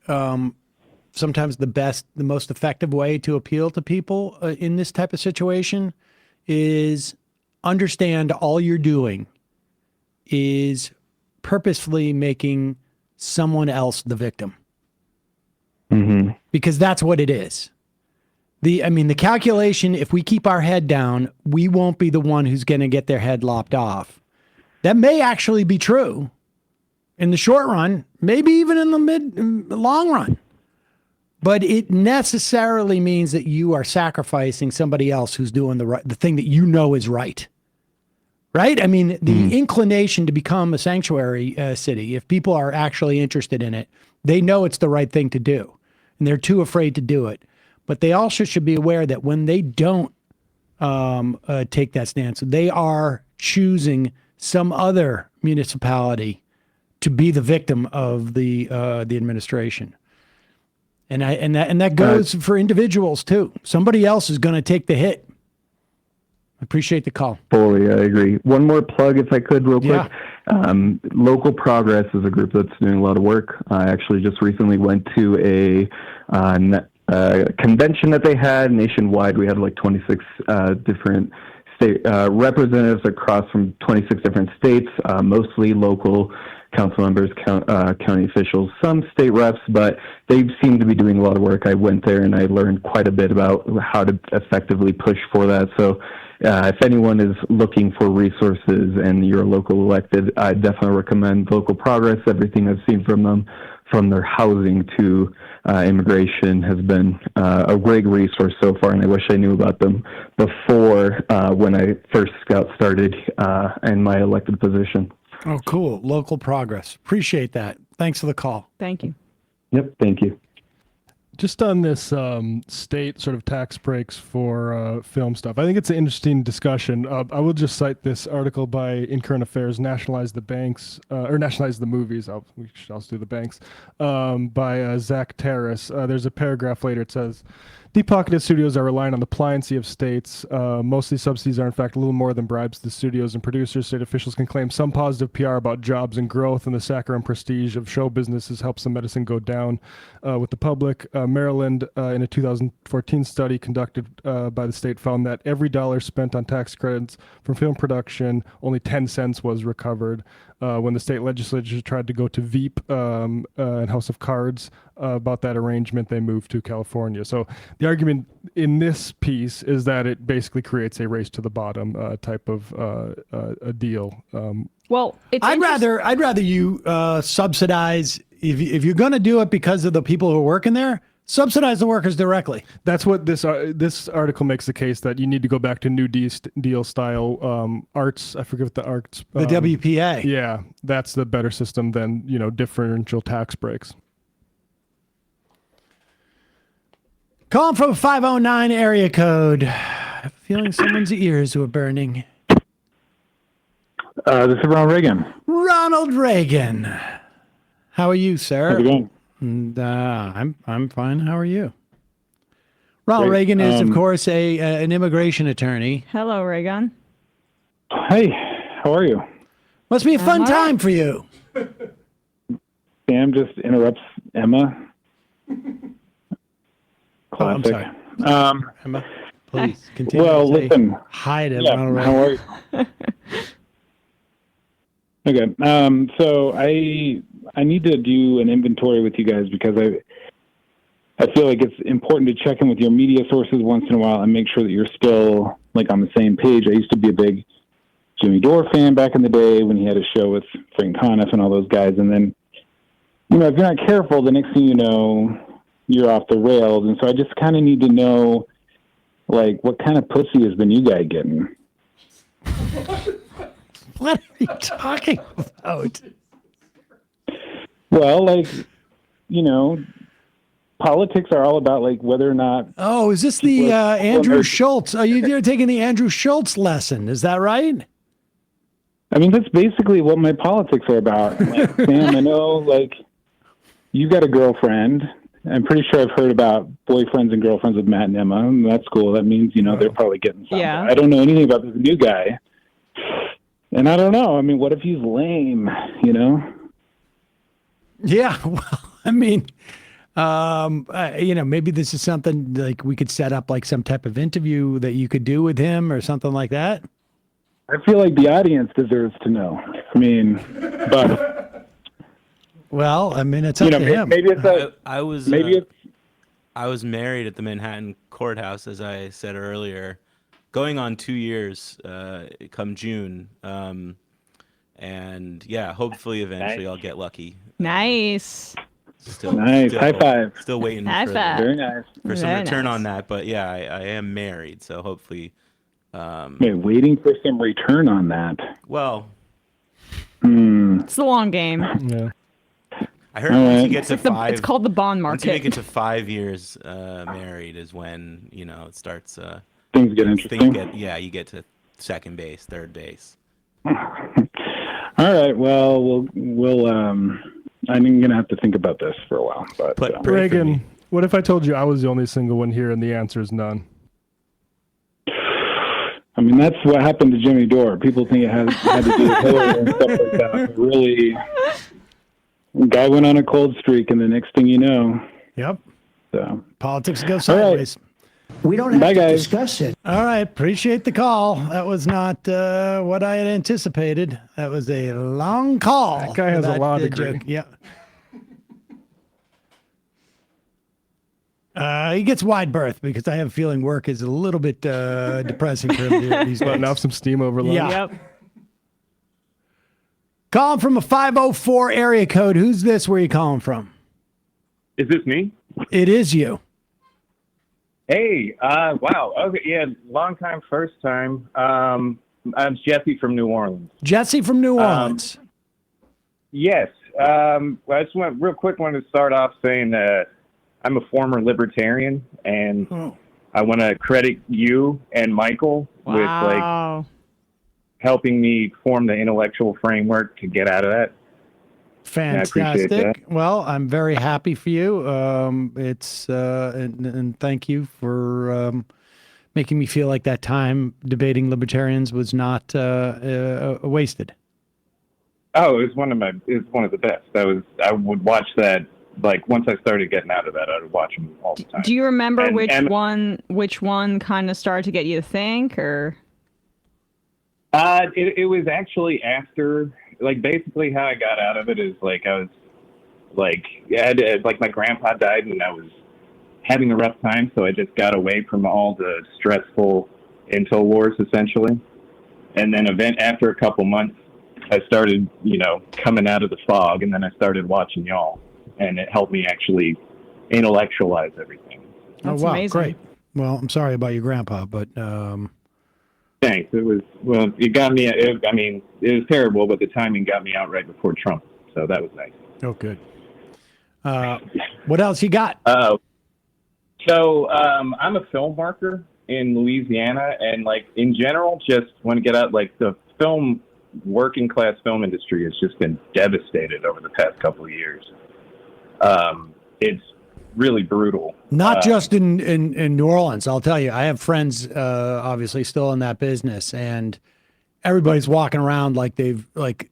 sometimes the most effective way to appeal to people in this type of situation is understand all you're doing is purposefully making someone else the victim. Mm-hmm. Because that's what it is. The calculation, if we keep our head down, we won't be the one who's going to get their head lopped off. That may actually be true in the short run, maybe even in the long run. But it necessarily means that you are sacrificing somebody else who's doing the thing that you know is right. Right? I mean, the inclination to become a sanctuary city, if people are actually interested in it, they know it's the right thing to do. And they're too afraid to do it. But they also should be aware that when they don't take that stance, they are choosing some other municipality to be the victim of the administration. And that goes for individuals too. Somebody else is going to take the hit. I appreciate the call. Fully, I agree. One more plug, if I could, real quick. Local Progress is a group that's doing a lot of work. I actually just recently went to a convention that they had nationwide. We had like 26 different state representatives across from 26 different states, mostly local council members, county officials, some state reps, but they seem to be doing a lot of work. I went there and I learned quite a bit about how to effectively push for that. So if anyone is looking for resources and you're a local elected, I definitely recommend Local Progress. Everything I've seen from them, from their housing to immigration, has been a great resource so far, and I wish I knew about them before when I first got started in my elected position. Oh, cool. Local Progress. Appreciate that. Thanks for the call. Thank you. Yep, thank you. Just on this state sort of tax breaks for film stuff, I think it's an interesting discussion. I will just cite this article in Current Affairs, Nationalize the Banks, or Nationalize the Movies, we should also do the banks, by Zach Terrace. There's a paragraph later, it says, deep-pocketed studios are relying on the pliancy of states. Mostly subsidies are in fact a little more than bribes to studios and producers. State officials can claim some positive PR about jobs and growth, and the saccharine prestige of show businesses helps the medicine go down with the public. Maryland, in a 2014 study conducted by the state, found that every dollar spent on tax credits from film production, only 10 cents was recovered. When the state legislature tried to go to Veep and House of Cards about that arrangement, they moved to California. So the argument in this piece is that it basically creates a race to the bottom type of a deal. Well, I'd rather you subsidize if you're going to do it because of the people who are working there. Subsidize the workers directly. That's what this article makes the case, that you need to go back to New Deal style arts. I forget what the arts. The WPA. Yeah, that's the better system than differential tax breaks. Calling from 509 area code. I have a feeling someone's ears were burning. This is Ronald Reagan. Ronald Reagan. How are you, sir? How's it going? And, I'm fine. How are you? Ronald Great. Reagan is, of course, an immigration attorney. Hello, Reagan. Hey, how are you? Must be a fun time for you. Sam just interrupts Emma. Oh, I'm Classic. sorry. Emma, please continue. Well, to say listen. Hi to Yeah, Ronald how Reagan. are you? Okay. So I need to do an inventory with you guys because I feel like it's important to check in with your media sources once in a while and make sure that you're still on the same page. I used to be a big Jimmy Dore fan back in the day when he had a show with Frank Conniff and all those guys. And then, if you're not careful, the next thing you know, you're off the rails. And so I just kind of need to know, what kind of pussy has the new guy getting? What are you talking about? Well, politics are all about whether or not. Oh, is this the Andrew Schultz? You're taking the Andrew Schultz lesson. Is that right? I mean, that's basically what my politics are about. Sam, I know, you got a girlfriend. I'm pretty sure I've heard about boyfriends and girlfriends with Matt and Emma. And that's cool. That means, they're probably getting something. Yeah. I don't know anything about this new guy. And I don't know. I mean, what if he's lame, Yeah. Well, I mean, maybe this is something we could set up some type of interview that you could do with him or something like that. I feel like the audience deserves to know. I mean, but. Well, I mean, it's up to him. Maybe it's I was married at the Manhattan courthouse, as I said earlier, going on 2 years come June. And yeah, hopefully eventually I'll get lucky. Nice. Nice. High five. Still waiting High for, five. Very nice. for some Very return nice. on that. But yeah, I am married, so hopefully. Wait, waiting for some return on that. Well, It's the long game. Yeah. I heard once you get to It's, like five, it's called the bond once you make market. it to 5 years married is when it starts. Things get interesting. You get to second base, third base. All right. Well, we'll. I'm gonna have to think about this for a while. But Pray for Reagan, me. what if I told you I was the only single one here and the answer is none? I mean, that's what happened to Jimmy Dore. People think it had to do with Hillary and stuff like that. But really, guy went on a cold streak, and the next thing you know, Yep. so Politics go sideways. We don't have Bye, to guys. discuss it. All right. Appreciate the call. That was not what I had anticipated. That was a long call. That guy has a law degree. joke. Yeah. He gets wide berth because I have a feeling work is a little bit depressing for him these Letting days. off some steam over lunch. Yeah. Calling from a 504 area code. Who's this? Where are you calling from? Is this me? It is you. Hey, wow. Okay, yeah, long time, first time. I'm Jesse from New Orleans. Jesse from New Orleans. Yes. I just wanted to start off saying I'm a former libertarian, and I want to credit you and Michael with Wow. helping me form the intellectual framework to get out of that. Fantastic. that. Well, I'm very happy for you. And thank you for making me feel like that time debating libertarians was not wasted. Oh, it was one of the best. I would watch that. Like once I started getting out of that, I would watch them all the time. Do you remember And- which one kind of started to get you to think, or? It was actually after, like, basically how I got out of it is like I was like, my grandpa died and I was having a rough time, so I just got away from all the stressful info wars essentially. And then after a couple months, I started, coming out of the fog, and then I started watching y'all, and it helped me actually intellectualize everything. That's wow, amazing. great. Well, I'm sorry about your grandpa, but Thanks. It got me. It was terrible, but the timing got me out right before Trump, so that was nice. oh, good. What else you got? So I'm a film marker in Louisiana, and like in general, just want to get out. Like the working class film industry has just been devastated over the past couple of years. It's really brutal. Not just in New Orleans. I'll tell you, I have friends, obviously, still in that business, and everybody's walking around like they've like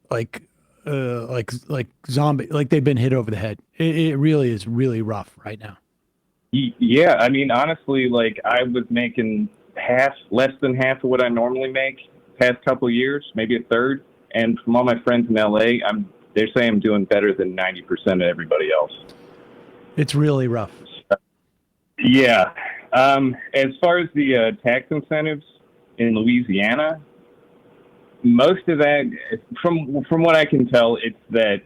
zombie, like they've been hit over the head. It really is really rough right now. Yeah, I mean, honestly, like I was making less than half of what I normally make past couple of years, maybe a third. And from all my friends in LA, they're saying I'm doing better than 90% of everybody else. It's really rough. Yeah. As far as the tax incentives in Louisiana, most of that, from what I can tell, it's that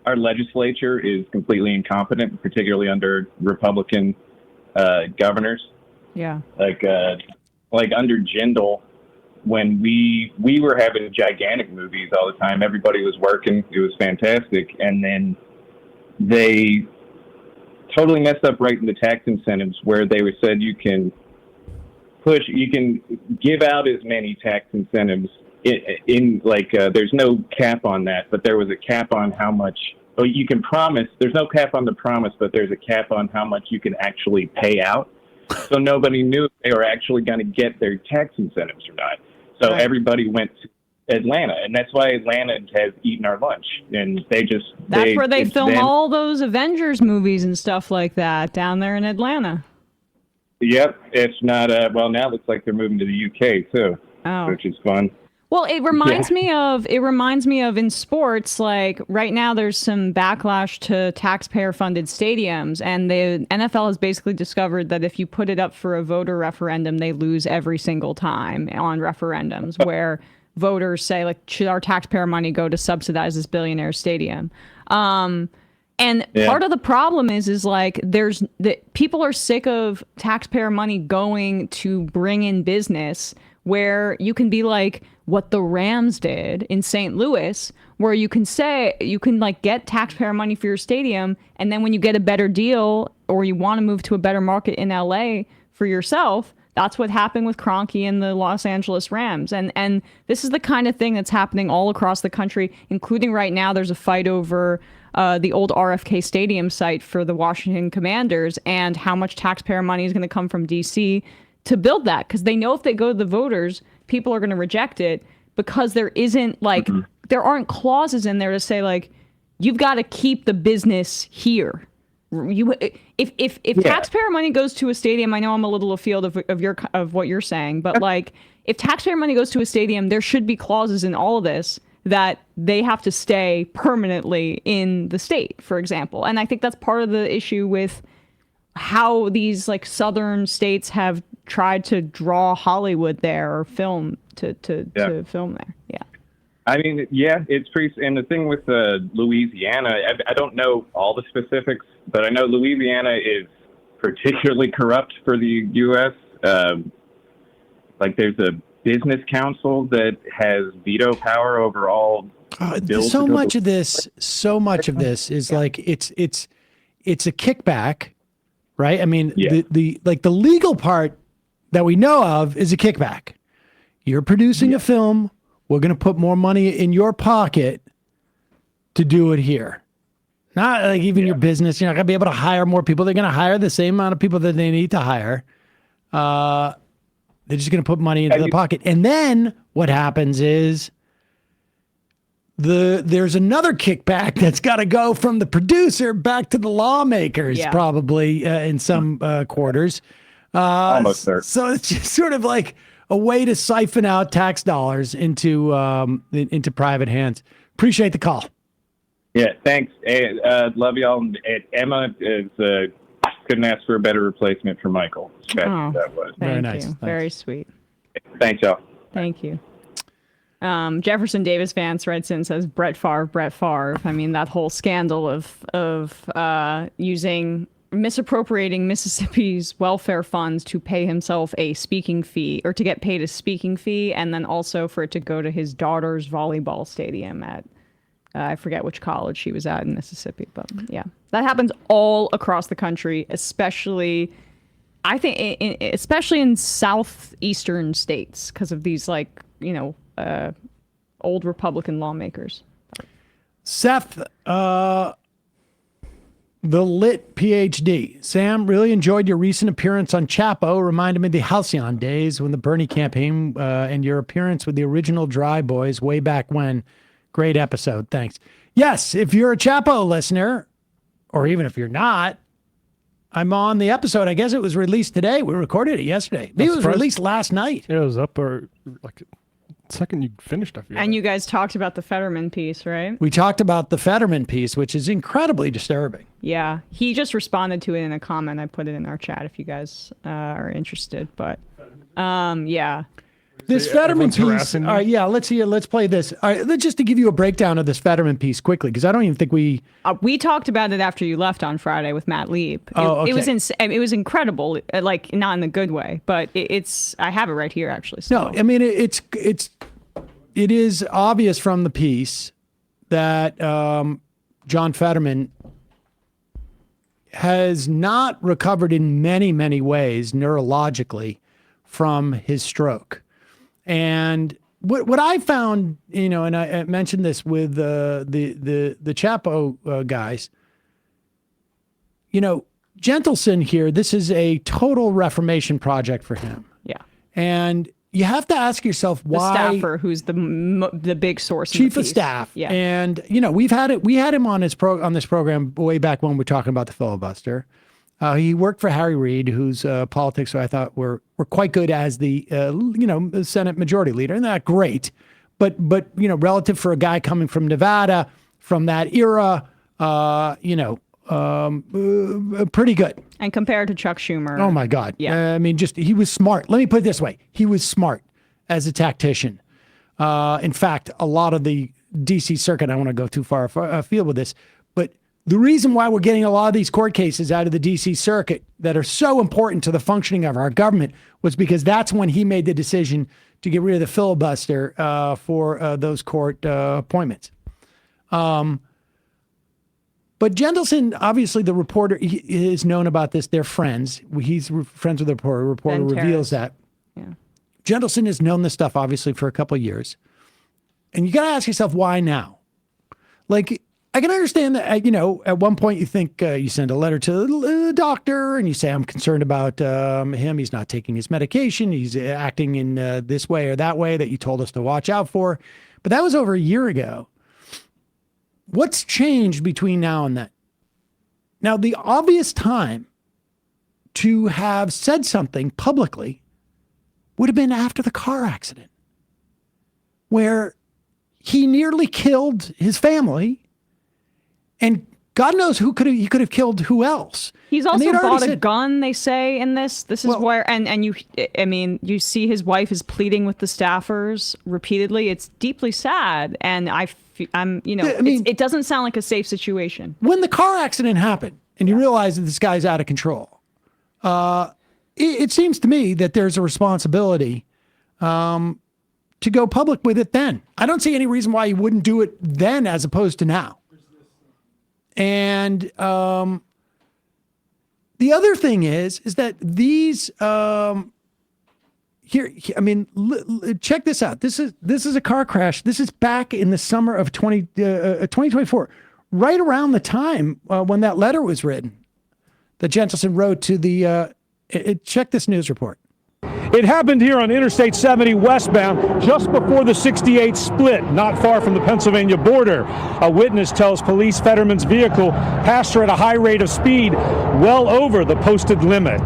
our legislature is completely incompetent, particularly under Republican governors. Yeah. Like under Jindal, when we were having gigantic movies all the time, everybody was working. It was fantastic. And then they totally messed up right in the tax incentives, where they said you can give out as many tax incentives there's no cap on that, but there was a cap on how much you can promise. There's no cap on the promise, but there's a cap on how much you can actually pay out. So nobody knew if they were actually going to get their tax incentives or not. So everybody went to Atlanta, and that's why Atlanta has eaten our lunch. And that's where they film all those Avengers movies and stuff like that, down there in Atlanta. Yep, it's not. Now it looks like they're moving to the UK too, which is fun. Well, it reminds me of in sports, like right now there's some backlash to taxpayer funded stadiums, and the NFL has basically discovered that if you put it up for a voter referendum, they lose every single time on referendums, where voters say, like, should our taxpayer money go to subsidize this billionaire stadium? And part of the problem is like people are sick of taxpayer money going to bring in business, where you can be like what the Rams did in St. Louis, where you can like get taxpayer money for your stadium, and then when you get a better deal or you want to move to a better market in LA for yourself, that's what happened with Kroenke and the Los Angeles Rams. And this is the kind of thing that's happening all across the country, including right now. There's a fight over the old RFK Stadium site for the Washington Commanders, and how much taxpayer money is going to come from DC to build that, because they know if they go to the voters, people are going to reject it, because there isn't like there aren't clauses in there to say like you've got to keep the business here. If taxpayer money goes to a stadium, I know I'm a little afield of what you're saying, but like if taxpayer money goes to a stadium, there should be clauses in all of this that they have to stay permanently in the state, for example. And I think that's part of the issue with how these like southern states have tried to draw Hollywood there or film to film there. Yeah. I mean, yeah, it's pretty. And the thing with Louisiana, I don't know all the specifics, but I know Louisiana is particularly corrupt for the U.S. Like there's a business council that has veto power over all bills. So much of this is like it's a kickback, right? I mean, the legal part that we know of is a kickback. You're producing a film. We're going to put more money in your pocket to do it here. Not like even your business. You're not going to be able to hire more people. They're going to hire the same amount of people that they need to hire. They're just going to put money into the pocket. And then what happens is there's another kickback that's got to go from the producer back to the lawmakers, probably in some quarters. Almost there. So it's just sort of like a way to siphon out tax dollars into private hands. Appreciate the call. Yeah, thanks. Hey, love y'all. Emma couldn't ask for a better replacement for Michael. Oh, that was very nice. Thanks. Very sweet. Thanks, y'all. Thank you. Jefferson Davis Vance writes in and says, Brett Favre. I mean, that whole scandal of misappropriating Mississippi's welfare funds to pay himself a speaking fee, or to get paid a speaking fee, and then also for it to go to his daughter's volleyball stadium at, I forget which college she was at in Mississippi. But yeah, that happens all across the country, especially, I think, especially in southeastern states, because of these old Republican lawmakers. Seth, the lit PhD. Sam, really enjoyed your recent appearance on Chapo. Reminded me of the Halcyon days when the Bernie campaign and your appearance with the original Dry Boys way back when. Great episode. Thanks. Yes, if you're a Chapo listener, or even if you're not, I'm on the episode. I guess it was released today. We recorded it yesterday. Maybe it was released last night. It was up or like second you finished, I feel. And you guys talked about the Fetterman piece, right? We talked about the Fetterman piece, which is incredibly disturbing. Yeah, he just responded to it in a comment. I put it in our chat if you guys are interested. But yeah. This Fetterman piece. All right, yeah, let's play this. All right, just to give you a breakdown of this Fetterman piece quickly, because I don't even think we talked about it after you left on Friday with Matt Lieb. Okay. It was incredible, like not in a good way, but it's. I have it right here actually. So. No, I mean it is obvious from the piece that John Fetterman has not recovered in many ways neurologically from his stroke. And what I found, and I mentioned this with the Chapo guys, Gentleson here, this is a total reformation project for him. Yeah. And you have to ask yourself why. The staffer, who's the big source, chief of staff. Yeah. And we had him on this program way back when we were talking about the filibuster. He worked for Harry Reid, whose politics I thought were quite good as the Senate Majority Leader. And not great, but relative for a guy coming from Nevada from that era, pretty good. And compared to Chuck Schumer. Oh my God. Yeah. I mean, he was smart. Let me put it this way: he was smart as a tactician. In fact, a lot of the D.C. circuit, I don't want to go too far afield with this, but the reason why we're getting a lot of these court cases out of the D.C. circuit that are so important to the functioning of our government was because that's when he made the decision to get rid of the filibuster for those court appointments. But Jentleson, obviously the reporter is known about this. They're friends. He's friends with the reporter. The reporter reveals that. Yeah. Jentleson has known this stuff, obviously, for a couple of years. And you got to ask yourself, why now? Like, I can understand that, you know, at one point you think you send a letter to the doctor and you say, I'm concerned about him. He's not taking his medication. He's acting in this way or that way that you told us to watch out for. But that was over a year ago. What's changed between now and then? Now, the obvious time to have said something publicly would have been after the car accident, where he nearly killed his family. And God knows he could have killed who else. He's also bought a gun, they say, in this. This is where, and you see his wife is pleading with the staffers repeatedly. It's deeply sad. And it doesn't sound like a safe situation. When the car accident happened and you realize that this guy's out of control, it seems to me that there's a responsibility to go public with it then. I don't see any reason why he wouldn't do it then as opposed to now. And the other thing is that these check this out. This is a car crash. This is back in the summer of 2024, right around the time when that letter was written that Jentleson wrote to the. Check this news report. It happened here on Interstate 70 westbound just before the 68 split, not far from the Pennsylvania border. A witness tells police Fetterman's vehicle passed her at a high rate of speed, well over the posted limit.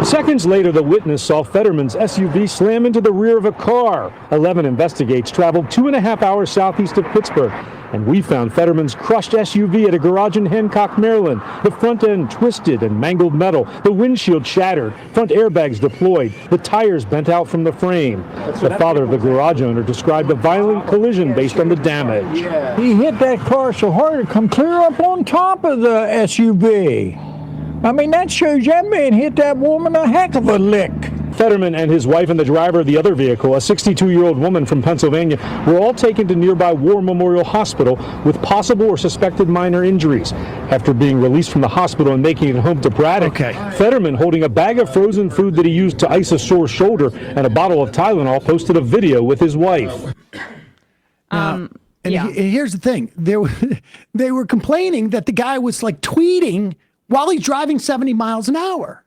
Seconds later, the witness saw Fetterman's SUV slam into the rear of a car. 11 investigates traveled 2.5 hours southeast of Pittsburgh, and we found Fetterman's crushed SUV at a garage in Hancock, Maryland. The front end twisted and mangled metal, the windshield shattered, front airbags deployed, the tires bent out from the frame. The father of the garage owner described a violent collision based on the damage. He hit that car so hard it come clear up on top of the SUV. I mean, that shows that man hit that woman a heck of a lick. Fetterman and his wife and the driver of the other vehicle, a 62-year-old woman from Pennsylvania, were all taken to nearby War Memorial Hospital with possible or suspected minor injuries. After being released from the hospital and making it home to Braddock, Fetterman, holding a bag of frozen food that he used to ice a sore shoulder and a bottle of Tylenol, posted a video with his wife. Here's the thing. They were complaining that the guy was like tweeting while he's driving 70 miles an hour.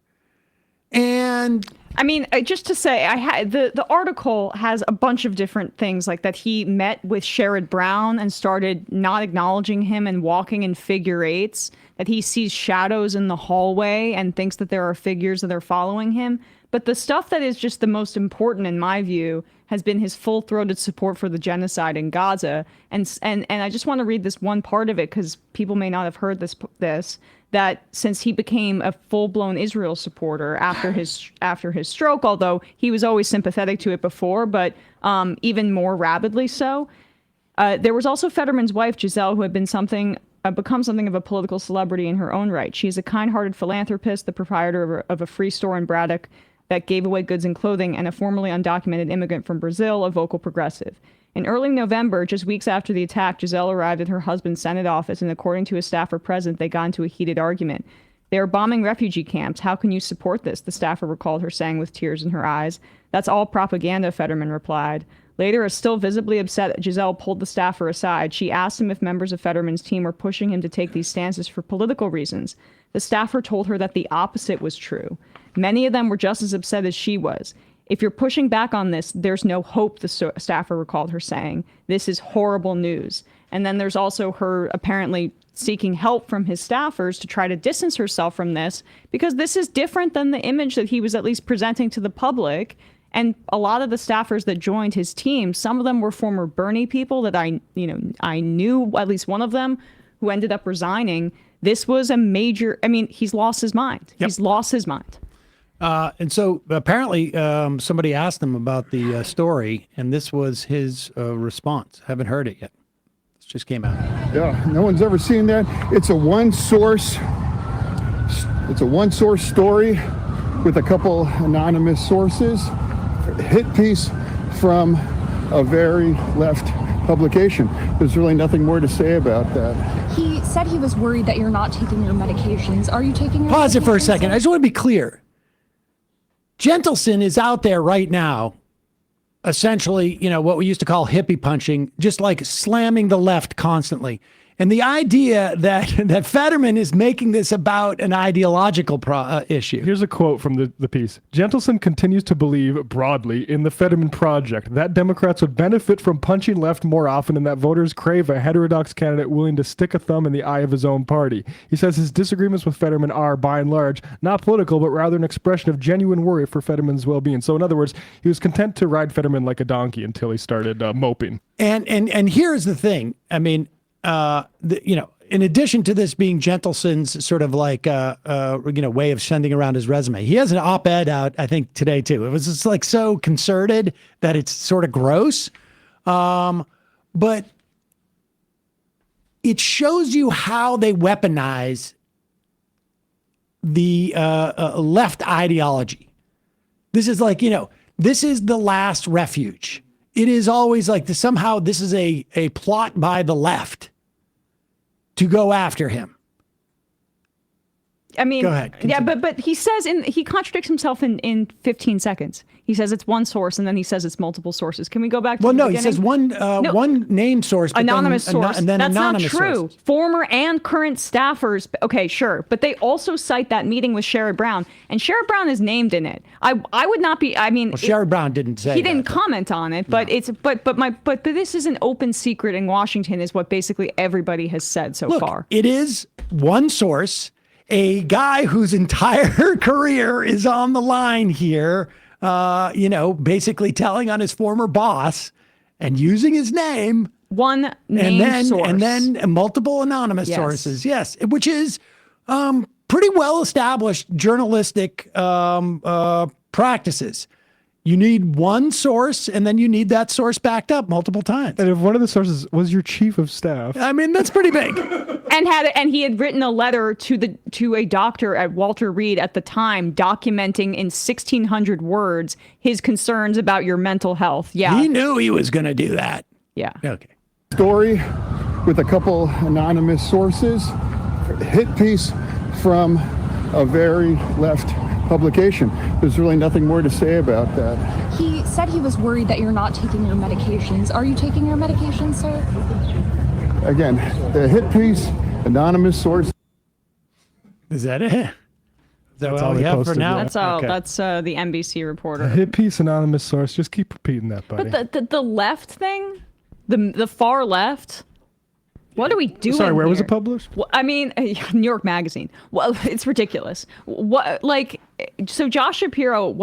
And I mean, just to say, the article has a bunch of different things, like that he met with Sherrod Brown and started not acknowledging him and walking in figure eights, that he sees shadows in the hallway and thinks that there are figures that are following him. But the stuff that is just the most important, in my view, has been his full-throated support for the genocide in Gaza. And I just want to read this one part of it because people may not have heard this, that since he became a full-blown Israel supporter after his stroke, although he was always sympathetic to it before, but even more rabidly so. There was also Fetterman's wife, Giselle, who had been become something of a political celebrity in her own right. She is a kind-hearted philanthropist, the proprietor of a free store in Braddock that gave away goods and clothing, and a formerly undocumented immigrant from Brazil, a vocal progressive. In early November, just weeks after the attack, Giselle arrived at her husband's Senate office, and according to a staffer present, they got into a heated argument. They are bombing refugee camps. How can you support this? The staffer recalled her saying with tears in her eyes. That's all propaganda, Fetterman replied. Later, as still visibly upset, Giselle pulled the staffer aside. She asked him if members of Fetterman's team were pushing him to take these stances for political reasons. The staffer told her that the opposite was true. Many of them were just as upset as she was. If you're pushing back on this, there's no hope, the staffer recalled her saying. This is horrible news. And then there's also her apparently seeking help from his staffers to try to distance herself from this, because this is different than the image that he was at least presenting to the public. And a lot of the staffers that joined his team, some of them were former Bernie people that I knew, at least one of them, who ended up resigning. This was a major, he's lost his mind. Yep. He's lost his mind. And so apparently somebody asked him about the story, and this was his response. Haven't heard it yet. This just came out. Yeah, no one's ever seen that. It's a one source story with a couple anonymous sources. Hit piece from a very left publication. There's really nothing more to say about that. He said he was worried that you're not taking your medications. Are you taking your Pause it for a medications, second. sir? I just want to be clear. Gentleson is out there right now, essentially, what we used to call hippie punching, just like slamming the left constantly. And the idea that Fetterman is making this about an ideological issue. Here's a quote from the piece. Gentleson continues to believe broadly in the Fetterman project that Democrats would benefit from punching left more often and that voters crave a heterodox candidate willing to stick a thumb in the eye of his own party. He says his disagreements with Fetterman are, by and large, not political, but rather an expression of genuine worry for Fetterman's well-being. So in other words, he was content to ride Fetterman like a donkey until he started moping. And here's the thing. I mean, in addition to this being Gentleson's sort of like, way of sending around his resume, he has an op-ed out, I think, today, too. It was just like so concerted that it's sort of gross. But it shows you how they weaponize the left ideology. This is like, this is the last refuge. It is always like somehow this is a plot by the left to go after him. I mean, go ahead. Yeah, but he says he contradicts himself in 15 seconds. He says it's one source, and then he says it's multiple sources. Can we go back to the beginning? He says one name source, but anonymous source. And then That's anonymous not true. sources. Former and current staffers. Okay, sure, but they also cite that meeting with Sherrod Brown, and Sherrod Brown is named in it. I would not be. I mean, Sherrod Brown didn't say. He didn't comment on it, but but this is an open secret in Washington, is what basically everybody has said so far. It is one source. A guy whose entire career is on the line here, basically telling on his former boss and using his name. One name source. And then multiple anonymous sources. Yes, which is pretty well established journalistic practices. You need one source, and then you need that source backed up multiple times. And if one of the sources was your chief of staff, I mean, that's pretty big. And he had written a letter to a doctor at Walter Reed at the time, documenting in 1,600 words his concerns about your mental health. Yeah, he knew he was going to do that. Yeah. Okay. Story with a couple anonymous sources. Hit piece from a very left publication. There's really nothing more to say about that. He said he was worried that you're not taking your medications. Are you taking your medications, sir? Again, the hit piece, anonymous source. Is that it? That's all we have for now. That's all. Okay. That's the NBC reporter. A hit piece, anonymous source. Just keep repeating that, buddy. But the left thing, the far left. What are we doing? Sorry, where here? was it published? Well, I mean, New York Magazine. Well, it's ridiculous. So Josh Shapiro,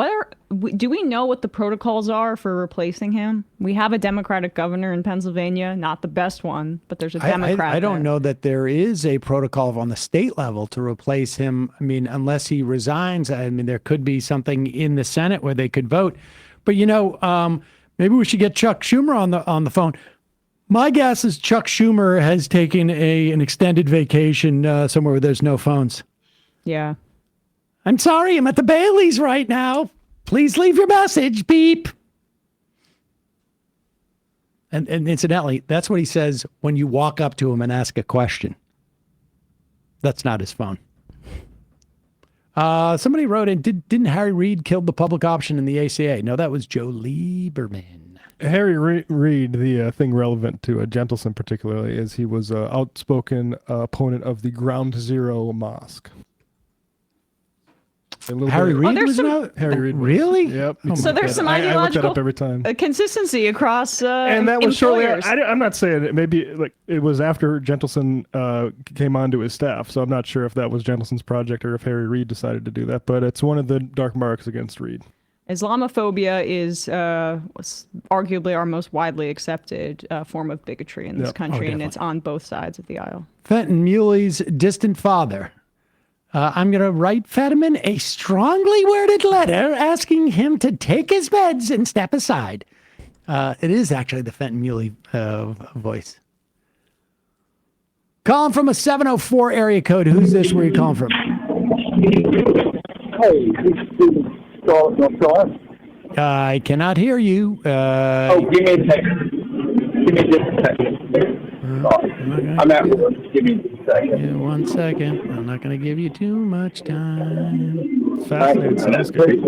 do we know what the protocols are for replacing him? We have a Democratic governor in Pennsylvania, not the best one, but there's a Democrat. I don't know that there is a protocol on the state level to replace him. I mean, unless he resigns, I mean, there could be something in the Senate where they could vote. But maybe we should get Chuck Schumer on the phone. My guess is Chuck Schumer has taken an extended vacation somewhere where there's no phones. Yeah. I'm sorry, I'm at the Baileys right now. Please leave your message. Beep. And incidentally, that's what he says when you walk up to him and ask a question. That's not his phone. Somebody wrote in, didn't Harry Reid kill the public option in the ACA? No, that was Joe Lieberman. Harry Reid, the thing relevant to Gentleson particularly, is he was an outspoken opponent of the Ground Zero Mosque. Harry Reid was Harry Reid. Really? Yep. So there's some I look that ideological up every time. Consistency across and that was shortly. employers. I'm not saying it. Maybe it was after Gentleson came onto his staff. So I'm not sure if that was Gentleson's project or if Harry Reid decided to do that. But it's one of the dark marks against Reid. Islamophobia is arguably our most widely accepted form of bigotry in this country, and it's on both sides of the aisle. Fenton Muley's distant father I'm going to write Fetterman a strongly worded letter asking him to take his meds and step aside. It is actually the Fenton Muley voice. Calling from a 704 area code. Who's this? Where are you calling from? Hey, this is Stephen North Carolina. I cannot hear you. Give me a second. Give me just a second. I'm at work. Give me just a second. Yeah, 1 second. I'm not going to give you too much time. Fascinating. Sounds good.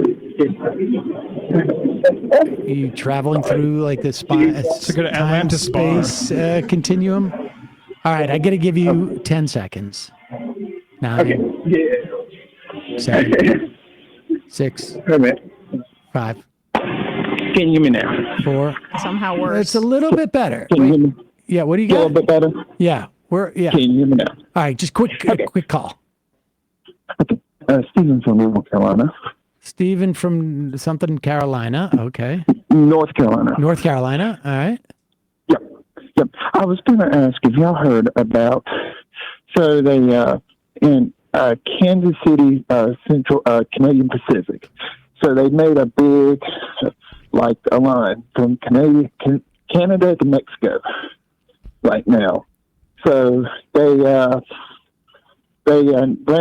You traveling through like the time-space continuum? All right, I got to give you 10 seconds. 9, 7, 6, 5. Can you hear me now? 4. Somehow worse. It's a little bit better. Can you hear me? Yeah, what do you A got? little bit better? Yeah, yeah. Can you hear me now? All right, just quick call. Stephen from North Carolina. Stephen from something Carolina. Okay. North Carolina. North Carolina. All right. Yep. I was going to ask if y'all heard about, so they, in Kansas City, Central, Canadian Pacific. So they made a big, like a line from Canada to Mexico right now. So they right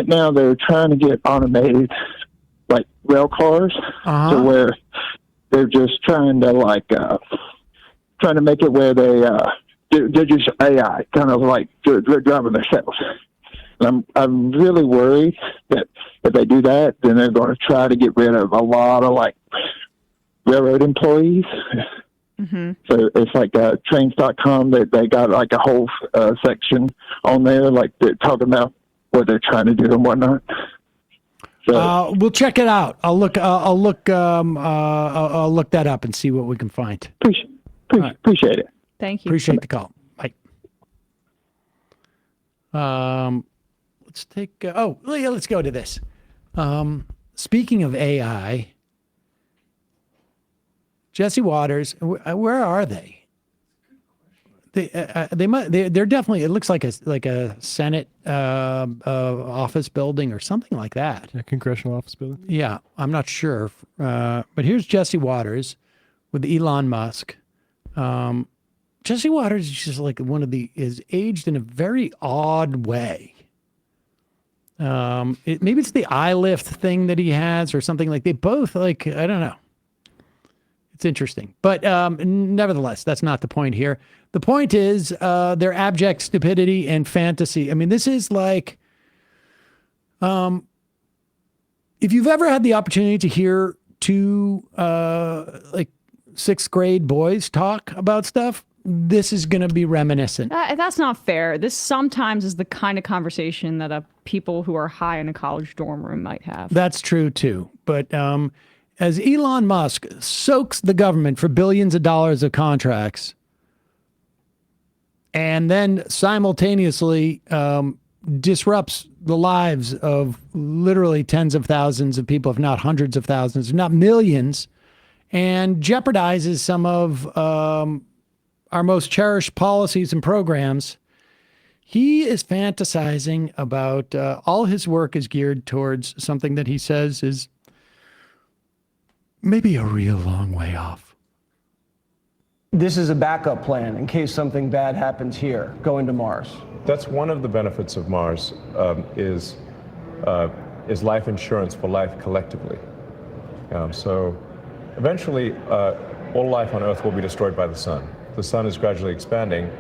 now they're trying to get automated like rail cars to where they're just trying to trying to make it where they're just AI, kind of like they're driving themselves. And I'm really worried that if they do that, then they're going to try to get rid of a lot of like railroad employees. Mm-hmm. So it's like trains.com that they got like a whole section on there, like they're talking about what they're trying to do and whatnot. So We'll check it out. I'll look that up and see what we can find. Appreciate it. Thank you. Appreciate the call. Bye. Let's take. Let's go to this. Speaking of AI, Jesse Waters, where are they? They're definitely. It looks like a Senate office building or something like that. A congressional office building. Yeah, I'm not sure, but here's Jesse Waters with Elon Musk. Jesse Waters is just like is aged in a very odd way. Maybe it's the eye lift thing that he has or something like they both I don't know. It's interesting, but nevertheless, that's not the point here. The point is their abject stupidity and fantasy. I mean, this is like, if you've ever had the opportunity to hear two sixth grade boys talk about stuff, this is going to be reminiscent. That's not fair. This sometimes is the kind of conversation that people who are high in a college dorm room might have. That's true too. But as Elon Musk soaks the government for billions of dollars of contracts and then simultaneously disrupts the lives of literally tens of thousands of people, if not hundreds of thousands, if not millions, and jeopardizes some of our most cherished policies and programs, he is fantasizing about all his work is geared towards something that he says is maybe a real long way off. This is a backup plan in case something bad happens here, going to Mars. That's one of the benefits of Mars is life insurance for life collectively. So eventually, all life on Earth will be destroyed by the sun. The sun is gradually expanding,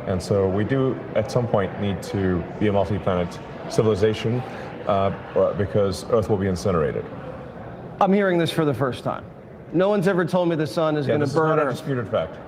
and so we do at some point need to be a multi-planet civilization because Earth will be incinerated. I'm hearing this for the first time. No one's ever told me the sun is going to burn This is not a Earth. disputed fact.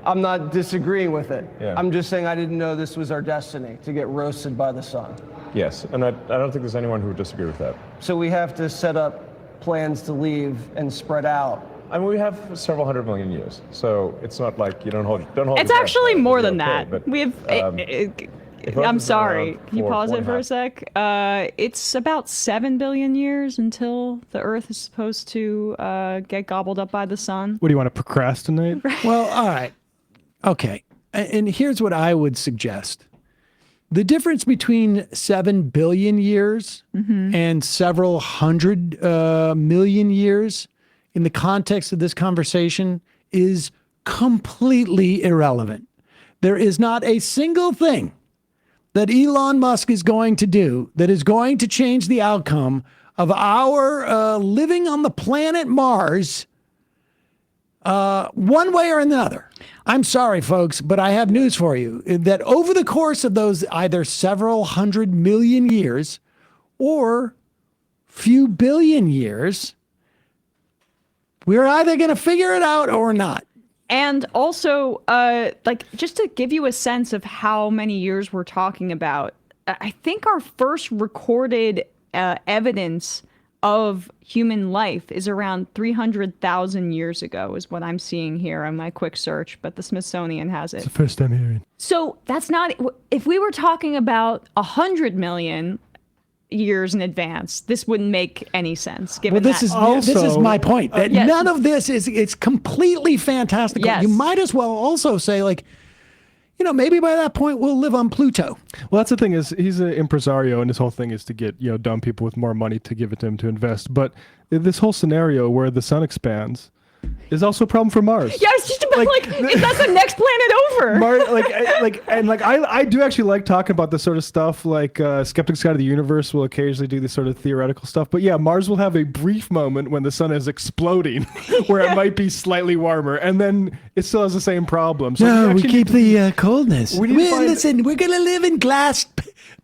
I'm not disagreeing with it. Yeah. I'm just saying I didn't know this was our destiny, to get roasted by the sun. Yes, and I don't think there's anyone who would disagree with that. So we have to set up plans to leave and spread out. I mean, we have several 100 million years, so it's not like you don't hold. It's your breath. actually more than Okay, that. but, We have. if Earth I'm has been sorry. around Can you for pause it for a 4.5 sec? It's about 7 billion years until the Earth is supposed to get gobbled up by the sun. What do you want to procrastinate? Well, all right. Okay. And here's what I would suggest. the difference between 7 billion years and several hundred million years in the context of this conversation is completely irrelevant. There is not a single thing that Elon Musk is going to do that is going to change the outcome of our living on the planet Mars one way or another. I'm sorry, folks, but I have news for you that over the course of those either several hundred million years or few billion years, we're either going to figure it out or not. And also, like, just to give you a sense of how many years we're talking about, I think our first recorded evidence of human life is around 300,000 years ago, is what I'm seeing here on my quick search, but the Smithsonian has it. It's the first time hearing. So that's not, if we were talking about 100 million years in advance, this wouldn't make any sense. Given this is my point. That yes. None of this it's completely fantastical. Yes. You might as well also say, like, you know, maybe by that point we'll live on Pluto. Well, that's the thing is he's an impresario, and his whole thing is to get dumb people with more money to give it to him to invest. But this whole scenario where the sun expands is also a problem for Mars. Yeah, it's just about that's the next planet over. I do actually like talking about this sort of stuff. Like Skeptics Guide to the Universe will occasionally do this sort of theoretical stuff. But yeah, Mars will have a brief moment when the sun is exploding, where it might be slightly warmer, and then it still has the same problem. So we keep the coldness. Listen, we're gonna live in glass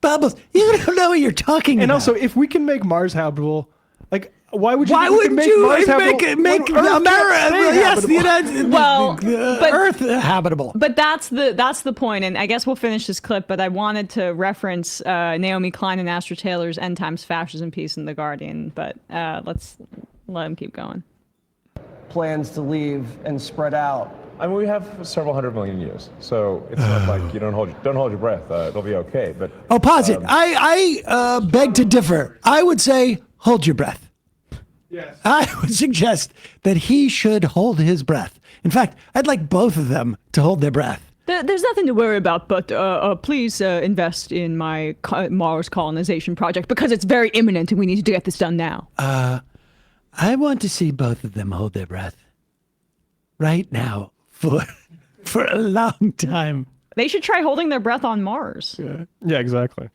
bubbles. You don't know what you're talking about. And also, if we can make Mars habitable, like. Why would you? Why wouldn't you make America? Yes, the Earth habitable. But that's the point, and I guess we'll finish this clip. But I wanted to reference Naomi Klein and Astra Taylor's "End Times Fascism" piece in The Guardian. But let's let him keep going. Plans to leave and spread out. I mean, we have several hundred million years, so it's not like you don't hold your breath. It'll be okay. But pause it. I beg to differ. I would say hold your breath. Yes. I would suggest that he should hold his breath. In fact, I'd like both of them to hold their breath. There's nothing to worry about, but please invest in my Mars colonization project because it's very imminent and we need to get this done now. I want to see both of them hold their breath right now for a long time. They should try holding their breath on Mars. Yeah, exactly.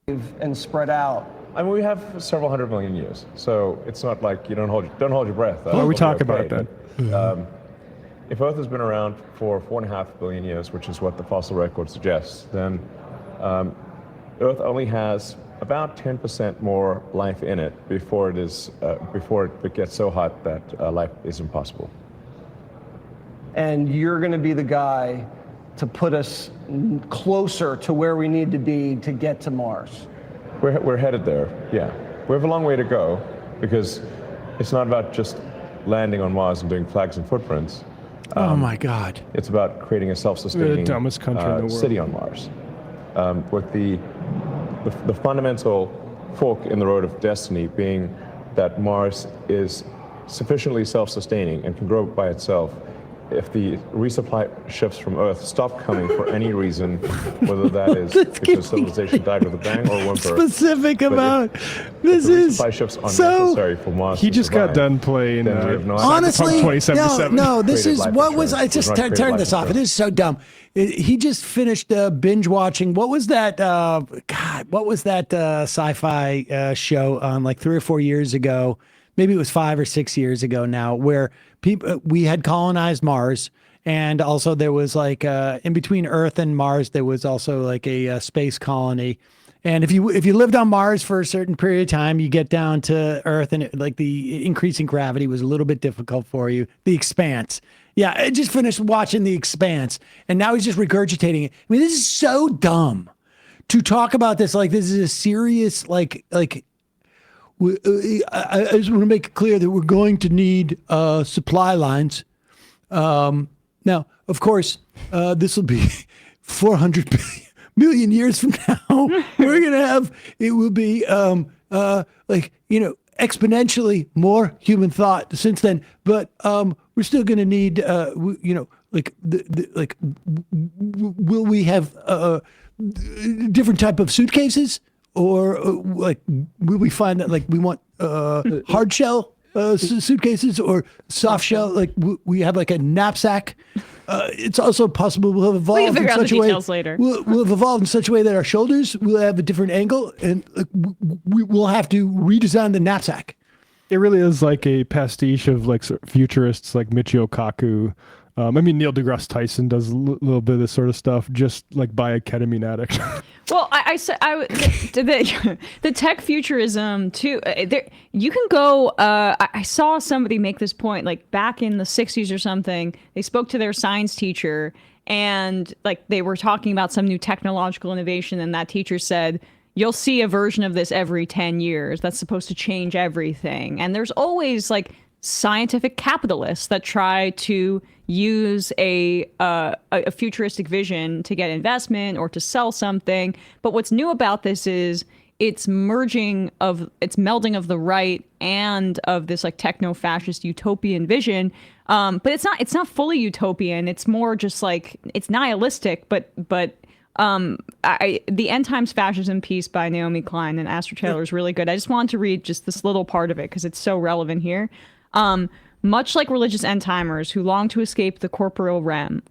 And spread out. I mean, we have several hundred million years, so it's not like you don't hold your breath. Why are we talking about that? If Earth has been around for 4.5 billion years, which is what the fossil record suggests, then Earth only has about 10% more life in it before it gets so hot that life is impossible. And you're going to be the guy to put us closer to where we need to be to get to Mars. We're headed there, yeah. We have a long way to go because it's not about just landing on Mars and doing flags and footprints. Oh my God. It's about creating a self-sustaining dumbest country in the world. City on Mars. With the fundamental fork in the road of destiny being that Mars is sufficiently self-sustaining and can grow by itself. If the resupply ships from Earth stop coming for any reason, whether that is because civilization died with a bang or a whimper. Specific about this is ships unnecessary for Mars. He just got done playing. Honestly, 2077. no. This is what was. I just turned this off. It is so dumb. He just finished binge watching. What was that? God, what was that sci-fi show on like 3 or 4 years ago? Maybe it was 5 or 6 years ago now, where we had colonized Mars, and also there was like in between Earth and Mars, there was also like a space colony. And if you lived on Mars for a certain period of time, you get down to Earth, and like the increasing gravity was a little bit difficult for you. The Expanse. Yeah, I just finished watching The Expanse, and now he's just regurgitating it. I mean, this is so dumb to talk about this like this is a serious like. I just want to make it clear that we're going to need supply lines. Now, of course, this will be 400 million years from now. We're going to have, it will be exponentially more human thought since then. But we're still going to need, will we have different type of suitcases, or like will we find that like we want hard shell suitcases or soft shell? Like we have like a knapsack. It's also possible we'll have evolved in figure out the such a way. details later. We'll have evolved in such a way that our shoulders will have a different angle, and we will have to redesign the knapsack. It really is like a pastiche of like futurists like Michio Kaku. I mean, Neil deGrasse Tyson does a little bit of this sort of stuff, just like by a ketamine addict. Well, I said the tech futurism too. You can go. I saw somebody make this point like back in the 60s or something. They spoke to their science teacher, and like they were talking about some new technological innovation, and that teacher said, "You'll see a version of this every 10 years. That's supposed to change everything." And there's always like scientific capitalists that try to use a futuristic vision to get investment or to sell something. But what's new about this is it's melding of the right and of this like techno-fascist utopian vision. But it's not fully utopian. It's more just like it's nihilistic. But the End Times Fascism piece by Naomi Klein and Astor Taylor is really good. I just wanted to read just this little part of it because it's so relevant here. Much like religious end-timers who long to escape the corporeal realm,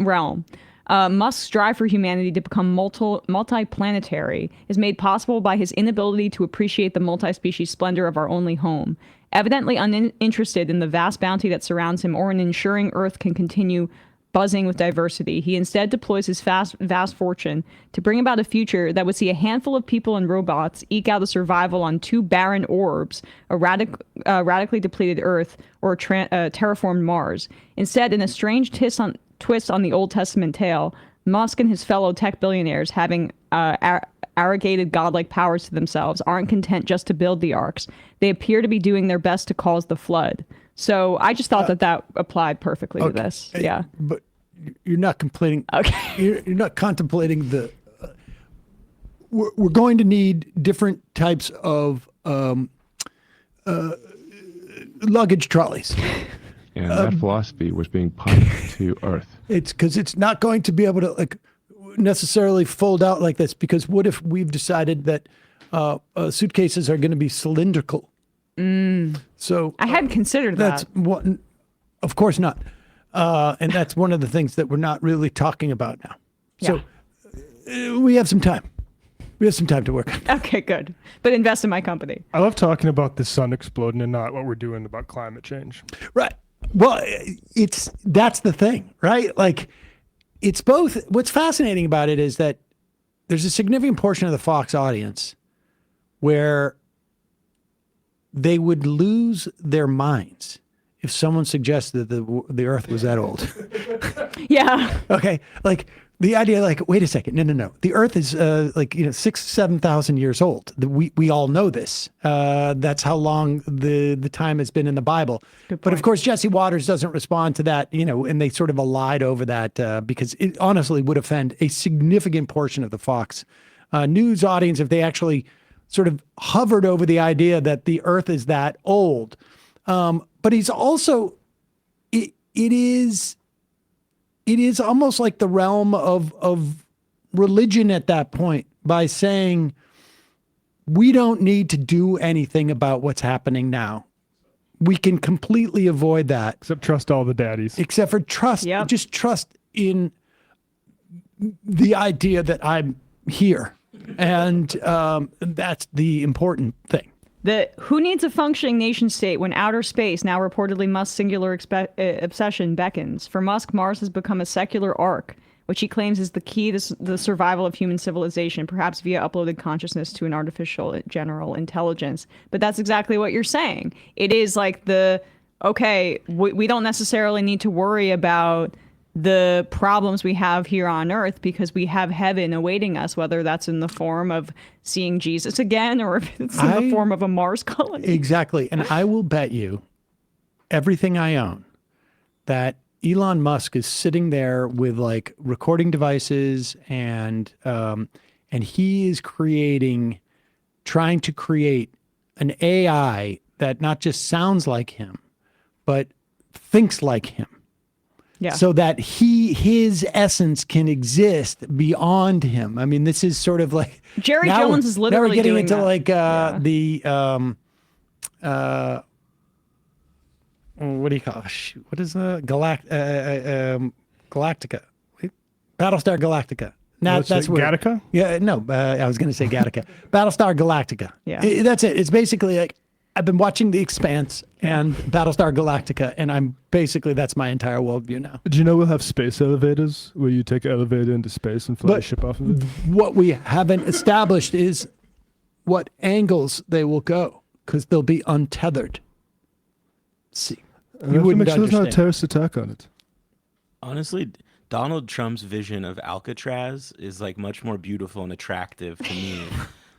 Musk's drive for humanity to become multi-planetary is made possible by his inability to appreciate the multi-species splendor of our only home. Evidently uninterested in the vast bounty that surrounds him or in ensuring Earth can continue buzzing with diversity, he instead deploys his vast fortune to bring about a future that would see a handful of people and robots eke out a survival on two barren orbs, a radically depleted Earth or a terraformed Mars. Instead, in a strange twist on the Old Testament tale, Musk and his fellow tech billionaires, having arrogated godlike powers to themselves, aren't content just to build the arks. They appear to be doing their best to cause the flood. So I just thought that applied perfectly to this. Yeah. But you're not completing. Okay. You're not contemplating the. We're going to need different types of luggage trolleys. And that philosophy was being pumped to Earth. It's because it's not going to be able to like necessarily fold out like this. Because what if we've decided that suitcases are going to be cylindrical? So I hadn't considered that's that. One, of course not. And that's one of the things that we're not really talking about now. So we have some time. We have some time to work on. Okay, good. But invest in my company. I love talking about the sun exploding and not what we're doing about climate change. Right. Well, that's the thing, right? Like it's both. What's fascinating about it is that there's a significant portion of the Fox audience where they would lose their minds if someone suggested that the Earth was that old. Yeah. Okay. Like the idea, like, wait a second. No. The Earth is 6,000-7,000 years old. We all know this. That's how long the time has been in the Bible. But of course, Jesse Waters doesn't respond to that, and they sort of allied over that because it honestly would offend a significant portion of the Fox News audience if they actually sort of hovered over the idea that the Earth is that old. But he's also, it is almost like the realm of religion at that point by saying, we don't need to do anything about what's happening now. We can completely avoid that. Except trust all the daddies. Except for trust, just trust in the idea that I'm here. And that's the important thing. Who needs a functioning nation state when outer space, now reportedly Musk's singular obsession, beckons? For Musk, Mars has become a secular ark, which he claims is the key to the survival of human civilization, perhaps via uploaded consciousness to an artificial general intelligence. But that's exactly what you're saying. It is like we don't necessarily need to worry about the problems we have here on Earth because we have heaven awaiting us, whether that's in the form of seeing Jesus again or if it's in the form of a Mars colony. Exactly. And I will bet you everything I own that Elon Musk is sitting there with like recording devices and he is trying to create an AI that not just sounds like him, but thinks like him. Yeah. so that his essence can exist beyond him. I mean, this is sort of like Jerry now Jones is now we're literally getting doing into that. like the what do you call it? Shoot, what is Galactica? Wait, Battlestar Galactica. Now Let's that's say where Gattaca? Yeah, no, I was going to say Gattaca. Battlestar Galactica. Yeah. That's it. It's basically like I've been watching The Expanse and Battlestar Galactica, and I'm basically that's my entire worldview now. Do you know we'll have space elevators where you take an elevator into space and fly a ship off of it? What we haven't established is what angles they will go, because they'll be untethered. See, You wouldn't make sure there's not a understand. terrorist attack on it. Honestly, Donald Trump's vision of Alcatraz is like much more beautiful and attractive to me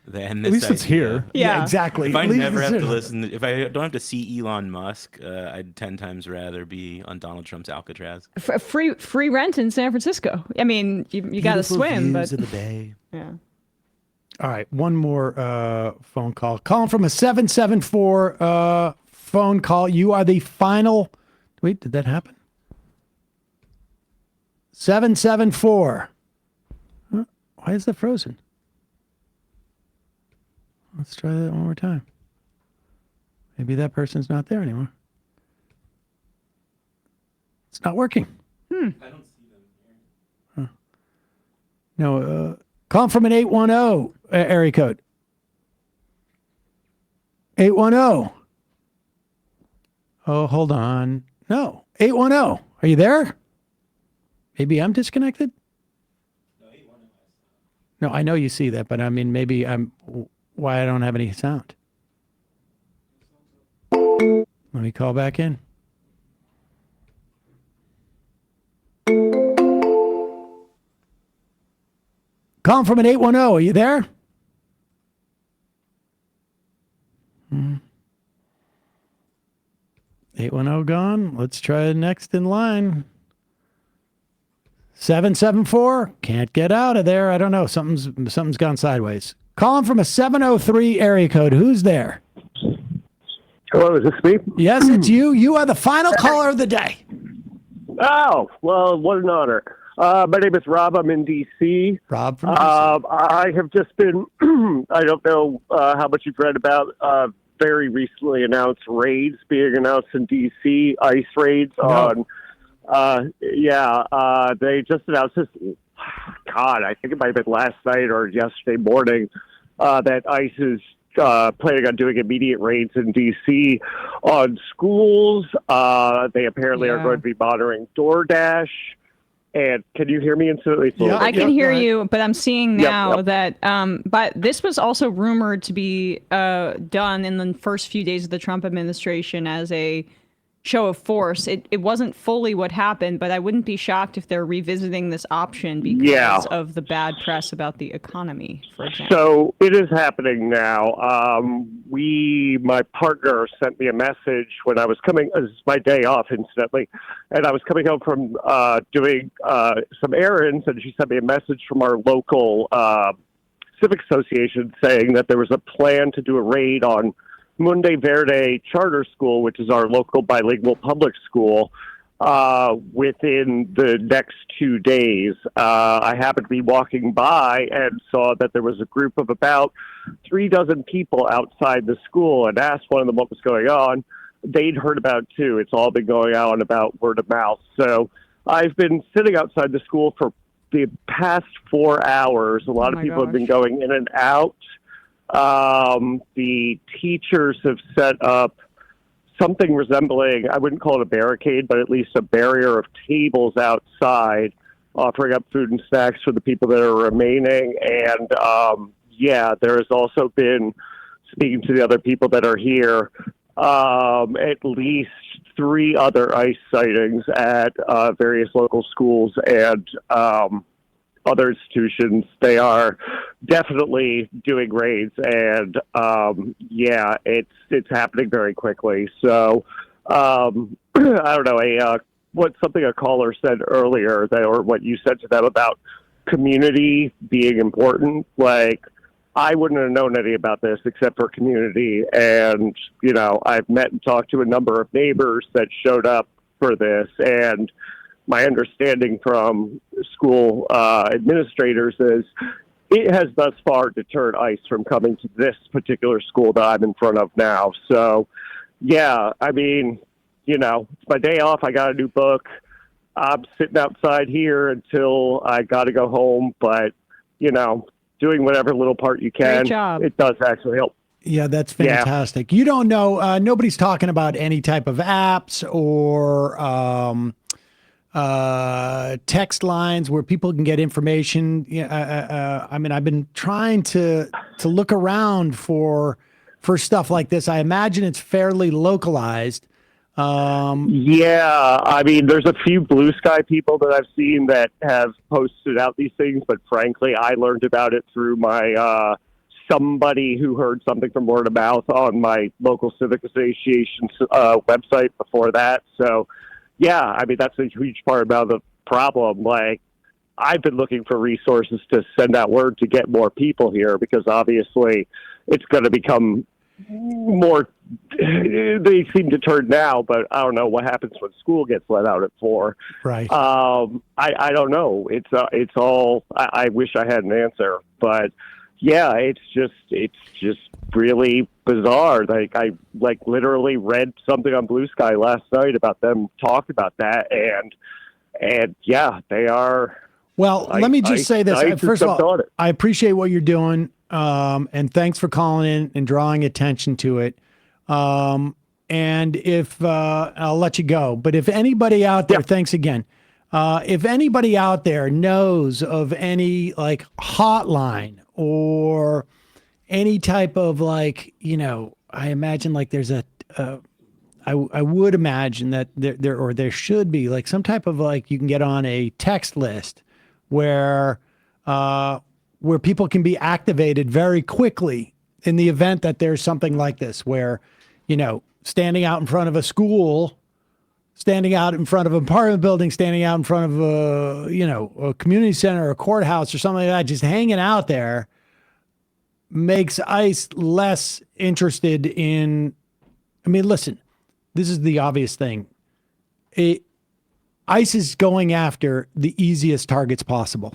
than this. At least it's idea. here. Yeah, exactly. If I At least never it's have to here. listen, if I don't have to see Elon Musk, I'd 10 times rather be on Donald Trump's Alcatraz. Free rent in San Francisco. I mean, you got to Beautiful swim, views but of the bay. yeah. All right, one more phone call. Calling from a 774 phone call. You are the final. Wait, did that happen? 774. Huh? Why is that frozen? Let's try that one more time. Maybe that person's not there anymore. It's not working. I don't see them here. No, call from an 810 area code. 810. Oh, hold on. No, 810. Are you there? Maybe I'm disconnected? No, I know you see that, but I mean, maybe why I don't have any sound. Let me call back in. Calling from an 810. Are you there? 810 gone. Let's try next in line. 774. Can't get out of there. I don't know. Something's gone sideways. Calling from a 703 area code. Who's there? Hello, is this me? Yes, it's you. You are the final caller of the day. Oh, well, what an honor. My name is Rob. I'm in D.C. Rob from I have just been, I don't know how much you've read about very recently announced raids being announced in D.C., ICE raids on, they just announced this, God, I think it might have been last night or yesterday morning, that ICE is planning on doing immediate raids in D.C. on schools. They apparently are going to be monitoring DoorDash. And can you hear me instantly? I can hear you, but I'm seeing now Yep. that, but this was also rumored to be done in the first few days of the Trump administration as a show of force. It wasn't fully what happened, but I wouldn't be shocked if they're revisiting this option because of the bad press about the economy, for example. So it is happening now. My partner sent me a message when I was coming, this is my day off, incidentally, and I was coming home from doing some errands, and she sent me a message from our local civic association saying that there was a plan to do a raid on Monte Verde Charter School, which is our local bilingual public school, within the next 2 days. I happened to be walking by and saw that there was a group of about 36 people outside the school and asked one of them what was going on. They'd heard about it too. It's all been going on about word of mouth. So I've been sitting outside the school for the past 4 hours. A lot of people have been going in and out. The teachers have set up something resembling, I wouldn't call it a barricade, but at least a barrier of tables outside, offering up food and snacks for the people that are remaining. And there has also been, speaking to the other people that are here, at least 3 other ICE sightings at various local schools and other institutions. They are definitely doing raids, and it's happening very quickly. So I don't know, something a caller said earlier, or what you said to them about community being important. Like, I wouldn't have known any about this except for community, and I've met and talked to a number of neighbors that showed up for this, and my understanding from school administrators is it has thus far deterred ICE from coming to this particular school that I'm in front of now. So, yeah, I mean, you know, it's my day off. I got a new book. I'm sitting outside here until I got to go home. But, you know, doing whatever little part you can, Great job. it does actually help. Yeah, that's fantastic. You don't know, nobody's talking about any type of apps or text lines where people can get information. I mean, I've been trying to look around for stuff like this. I imagine it's fairly localized. Yeah, I mean, there's a few Blue Sky people that I've seen that have posted out these things, but frankly, I learned about it through my somebody who heard something from word of mouth on my local civic association's website before that. So, yeah, I mean, that's a huge part about the problem. Like, I've been looking for resources to send out word to get more people here because obviously it's going to become more, they seem deterred now, but I don't know what happens when school gets let out at 4. Right. I don't know. It's all, I wish I had an answer, but yeah, it's just really bizarre. Like I literally read something on Blue Sky last night about them talking about that, and yeah, they are. Well, let me just say this. First of all, I appreciate what you're doing, and thanks for calling in and drawing attention to it. And if I'll let you go, but if anybody out there, thanks again. If anybody out there knows of any like hotline or any type of like, you know, I imagine like there's I would imagine that there should be like some type of like you can get on a text list where people can be activated very quickly in the event that there's something like this where, you know, standing out in front of a school, standing out in front of an apartment building, standing out in front of a community center or a courthouse or something like that, just hanging out there makes ICE less interested in, I mean, listen, this is the obvious thing. ICE is going after the easiest targets possible.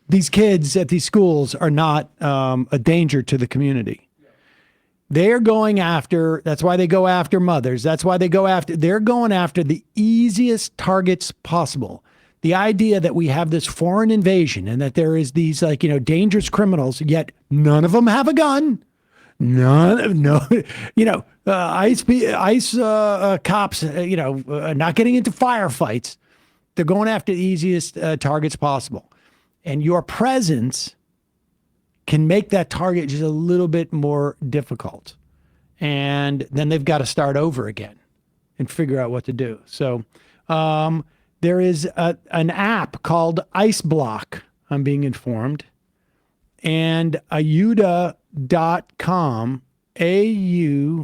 These kids at these schools are not a danger to the community. They're going after, that's why they go after mothers. That's why they're going after the easiest targets possible. The idea that we have this foreign invasion and that there is these like, you know, dangerous criminals, yet none of them have a gun. ICE cops, not getting into firefights. They're going after the easiest targets possible. And your presence can make that target just a little bit more difficult. And then they've got to start over again and figure out what to do. So there is an app called Ice Block, I'm being informed, and ayuda.com, AYUDA.com.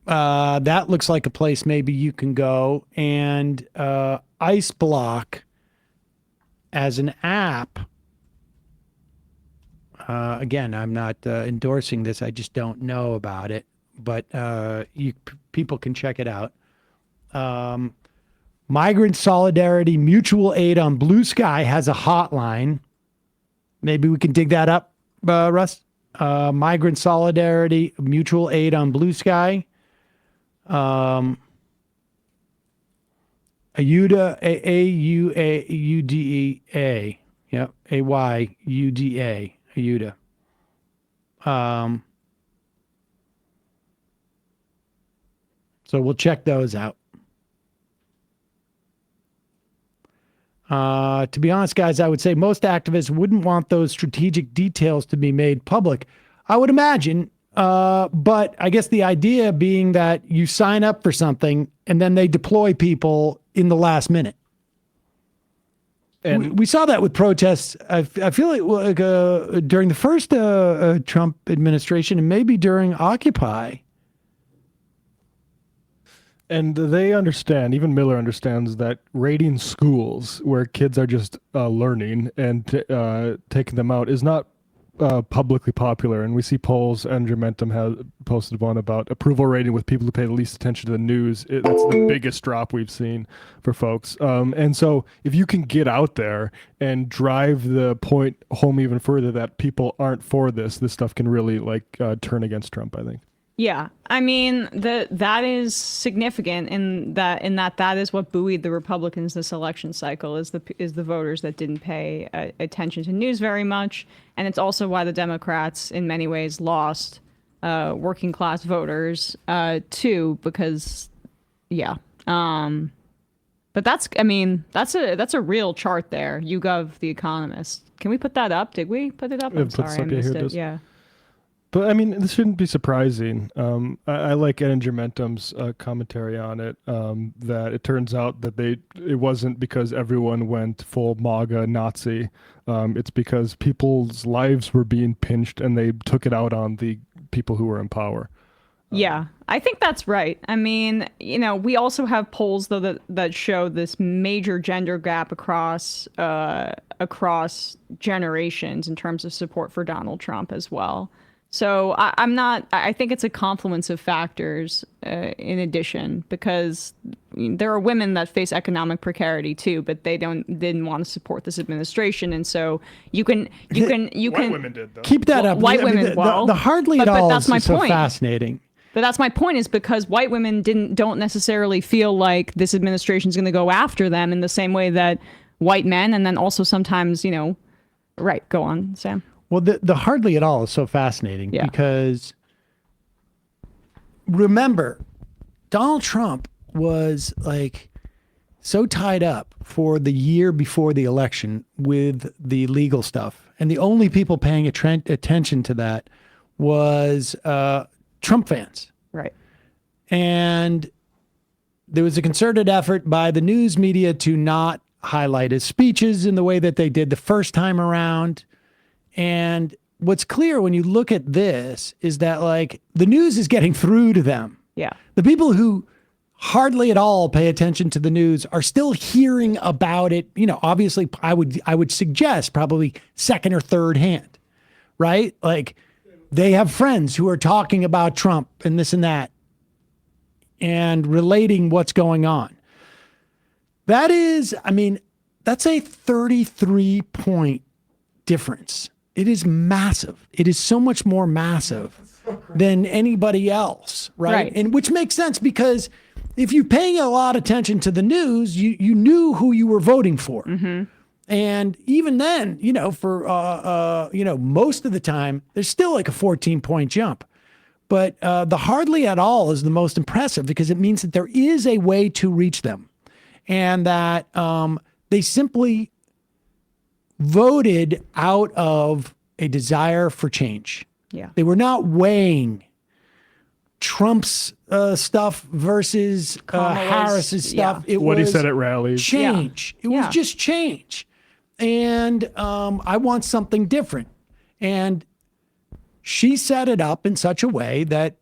That looks like a place maybe you can go. And Ice Block as an app, again, I'm not endorsing this. I just don't know about it. But people can check it out. Migrant Solidarity Mutual Aid on Blue Sky has a hotline. Maybe we can dig that up, Russ. Migrant Solidarity Mutual Aid on Blue Sky. Ayuda, A-U-A-U-D-E-A. Yep, A-Y-U-D-A, Ayuda. So we'll check those out. To be honest, guys, I would say most activists wouldn't want those strategic details to be made public. I would imagine, but I guess the idea being that you sign up for something and then they deploy people in the last minute. And we saw that with protests. I feel like during the first Trump administration and maybe during Occupy. And they understand, even Miller understands, that raiding schools where kids are just learning and taking them out is not publicly popular, and we see polls. Engermentum has posted one about approval rating with people who pay the least attention to the news. That's the biggest drop we've seen for folks. And so if you can get out there and drive the point home even further that people aren't for this stuff can really turn against Trump, I think. Yeah, I mean that is significant in that is what buoyed the Republicans this election cycle is the voters that didn't pay attention to news very much, and it's also why the Democrats in many ways lost working class voters too, because but that's a real chart there. YouGov, The Economist. Can we put that up? Did we put it up? I'm sorry, I missed it. Yeah. But I mean, this shouldn't be surprising. I like Ed Engermentum's commentary on it. That it turns out that it wasn't because everyone went full MAGA Nazi. It's because people's lives were being pinched, and they took it out on the people who were in power. Yeah, I think that's right. I mean, we also have polls though that show this major gender gap across generations in terms of support for Donald Trump as well. So I think it's a confluence of factors in addition, because there are women that face economic precarity too, but they didn't want to support this administration. And so you can White women did, though. Keep that up. White women, the hardly at all that's my is so point. fascinating. But that's my point, is because white women don't necessarily feel like this administration is going to go after them in the same way that white men, and then also sometimes, right, go on, Sam. Well, the hardly at all is so fascinating because remember, Donald Trump was so tied up for the year before the election with the legal stuff. And the only people paying attention to that was Trump fans. Right. And there was a concerted effort by the news media to not highlight his speeches in the way that they did the first time around. And what's clear when you look at this is that the news is getting through to them. Yeah. The people who hardly at all pay attention to the news are still hearing about it. Obviously I would suggest probably second or third hand, right? They have friends who are talking about Trump and this and that and relating what's going on. That is, that's a 33-point difference. It is massive. It is so much more massive than anybody else, right? And which makes sense because if you're paying a lot of attention to the news, you knew who you were voting for. Mm-hmm. And even then, for most of the time, there's still a 14-point jump. But the hardly at all is the most impressive because it means that there is a way to reach them, and that they simply voted out of a desire for change. Yeah. They were not weighing Trump's stuff versus Harris's stuff. It what he said at rallies. Change. It was just change. And I want something different. And she set it up in such a way that,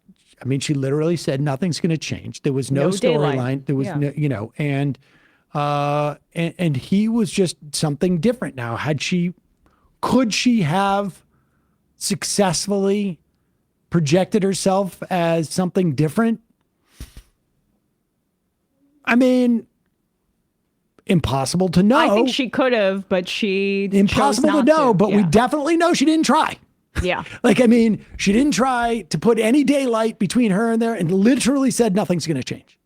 she literally said nothing's going to change. There was no storyline. There was no, and he was just something different. Now, could she have successfully projected herself as something different? Impossible to know. I think she could have, but she impossible chose not to know. to. But we definitely know she didn't try. Yeah. She didn't try to put any daylight between her and there, and literally said nothing's going to change.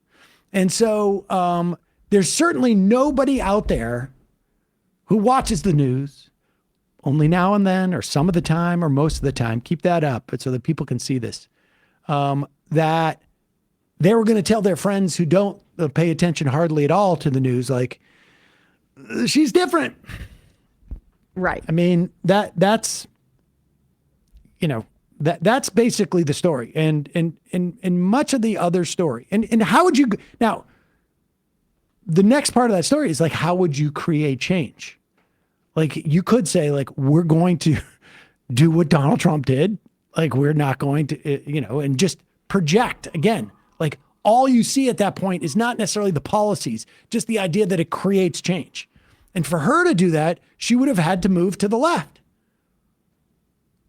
And so there's certainly nobody out there who watches the news only now and then, or some of the time, or most of the time. Keep that up, but so that people can see this. That they were going to tell their friends who don't pay attention hardly at all to the news, she's different. Right. That's that's basically the story, and much of the other story. And how would you now? The next part of that story is how would you create change? You could say we're going to do what Donald Trump did. We're not going to and just project again. All you see at that point is not necessarily the policies, just the idea that it creates change. And for her to do that, she would have had to move to the left.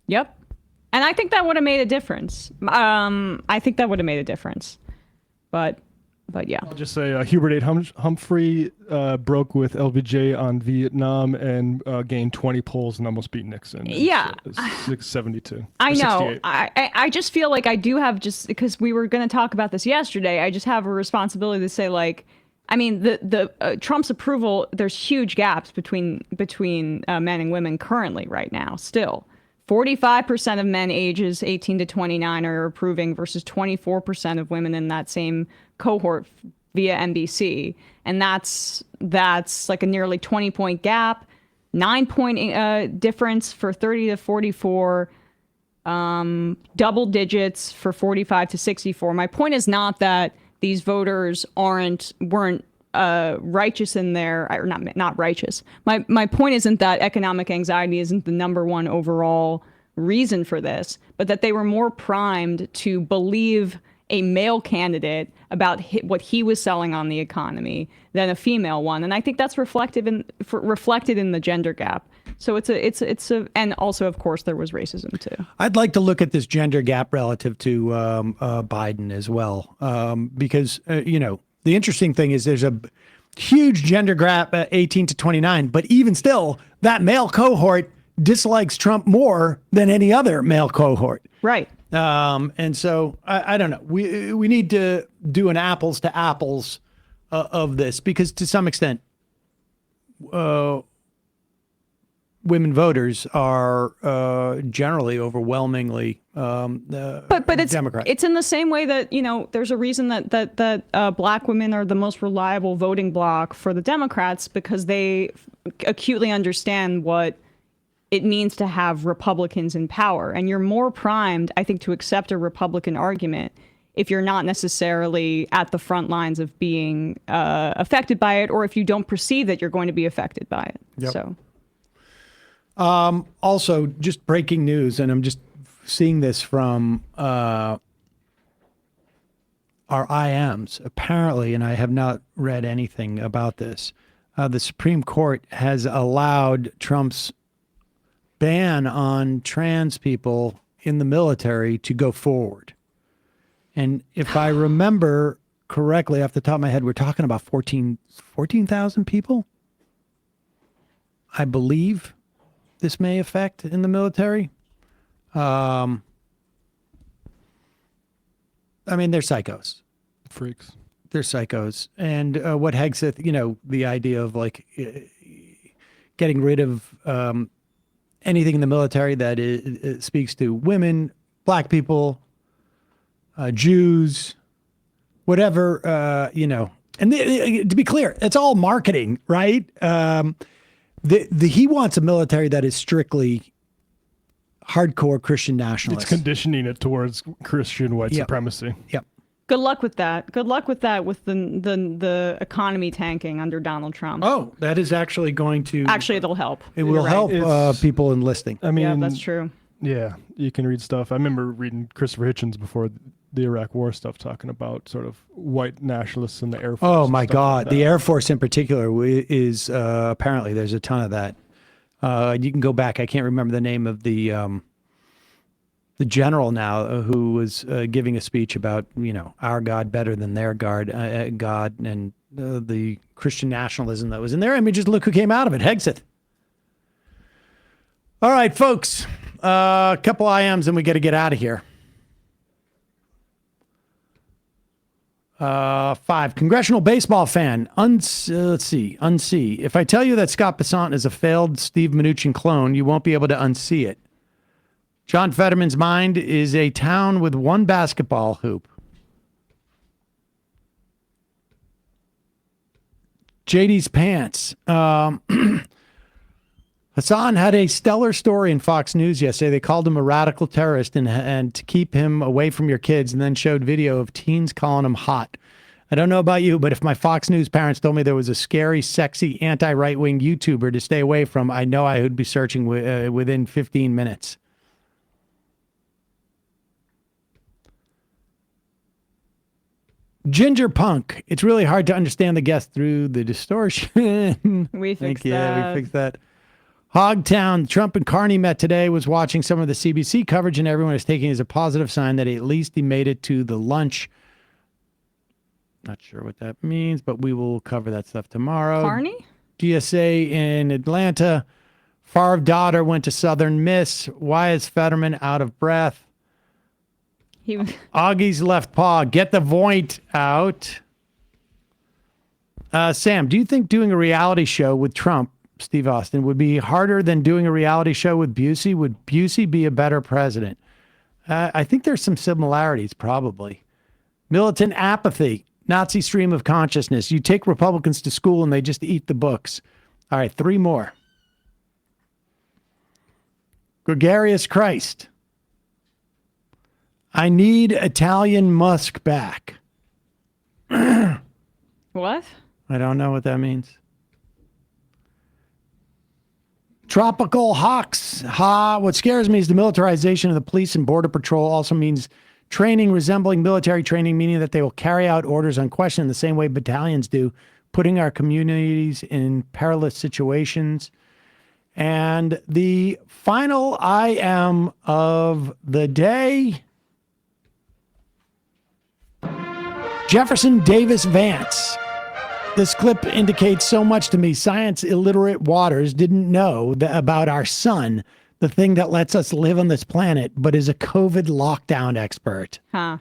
Yep. And I think that would have made a difference. I think that would have made a difference. But yeah. I'll just say Hubert 8 Humphrey broke with LBJ on Vietnam and gained 20 polls and almost beat Nixon. Yeah. 672. I know. 68. I just feel like I do have, just because we were going to talk about this yesterday, I just have a responsibility to say, like, I mean, the Trump's approval, there's huge gaps between men and women currently right now still. 45% of men ages 18 to 29 are approving versus 24% of women in that same cohort via NBC. And that's like a nearly 20-point gap, 9-point difference for 30 to 44, double digits for 45 to 64. My point is not that these voters weren't righteous in there, or not righteous. My point isn't that economic anxiety isn't the number one overall reason for this, but that they were more primed to believe a male candidate about what he was selling on the economy than a female one, and I think that's reflected in the gender gap. So it's a, and also of course there was racism too. I'd like to look at this gender gap relative to Biden as well, because the interesting thing is there's a huge gender gap at 18 to 29, but even still, that male cohort dislikes Trump more than any other male cohort. Right. And so I don't know. We need to do an apples to apples of this, because to some extent, women voters are generally overwhelmingly but it's Democrat. It's in the same way that there's a reason that black women are the most reliable voting bloc for the Democrats, because they acutely understand what it means to have Republicans in power, and you're more primed, I think, to accept a Republican argument if you're not necessarily at the front lines of being affected by it, or if you don't perceive that you're going to be affected by it. Yep. So. Also, just breaking news, and I'm just seeing this from our IMs, apparently, and I have not read anything about this. The Supreme Court has allowed Trump's ban on trans people in the military to go forward. And if I remember correctly off the top of my head, we're talking about 14,000 people, I believe this may affect in the military. I mean, they're psychos. Freaks. They're psychos. And what Hegseth, the idea of like getting rid of anything in the military that it speaks to women, black people, Jews, whatever, And to be clear, it's all marketing, right? He wants a military that is strictly hardcore Christian nationalist. It's conditioning it towards Christian white supremacy. Yep. Good luck with that. Good luck with that, with the economy tanking under Donald Trump. Oh, that is actually going to... Actually, it'll help. It will help people enlisting. I mean, yeah, that's true. Yeah, you can read stuff. I remember reading Christopher Hitchens before the Iraq War stuff, talking about sort of white nationalists in the Air Force. Oh, my God. The Air Force in particular is apparently there's a ton of that. You can go back. I can't remember the name of the general now who was giving a speech about, our God better than their God, and the Christian nationalism that was in there. I mean, just look who came out of it, Hegseth. All right, folks, a couple IMs and we got to get out of here. 5, congressional baseball fan. Let's see. Unsee. If I tell you that Scott Bessant is a failed Steve Mnuchin clone, you won't be able to unsee it. John Fetterman's mind is a town with one basketball hoop. JD's pants. Hassan had a stellar story in Fox News yesterday. They called him a radical terrorist and to keep him away from your kids, and then showed video of teens calling him hot. I don't know about you, but if my Fox News parents told me there was a scary, sexy, anti-right-wing YouTuber to stay away from, I know I would be searching within 15 minutes. Ginger Punk. It's really hard to understand the guest through the distortion. We fixed We fixed that. Hogtown, Trump and Carney met today, was watching some of the CBC coverage, and everyone is taking it as a positive sign that at least he made it to the lunch. Not sure what that means, but we will cover that stuff tomorrow. Carney? GSA in Atlanta. Favre daughter went to Southern Miss. Why is Fetterman out of breath? Augie's left paw. Get the voint out. Sam, do you think doing a reality show with Trump, Steve Austin, would be harder than doing a reality show with Busey? Would Busey be a better president? I think there's some similarities, probably. Militant apathy. Nazi stream of consciousness. You take Republicans to school and they just eat the books. All right, 3 more. Gregarious Christ. I need Italian Musk back. What? I don't know what that means. Tropical Hawks. What scares me is the militarization of the police and border patrol also means training resembling military training, meaning that they will carry out orders unquestioned in the same way battalions do, putting our communities in perilous situations. And the final I am of the day, Jefferson Davis Vance. This clip indicates so much to me. Science illiterate waters didn't know about our sun, the thing that lets us live on this planet, but is a COVID lockdown expert. Huh.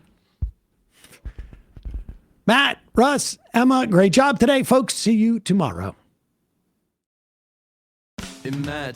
Matt, Russ, Emma, great job today, folks. See you tomorrow.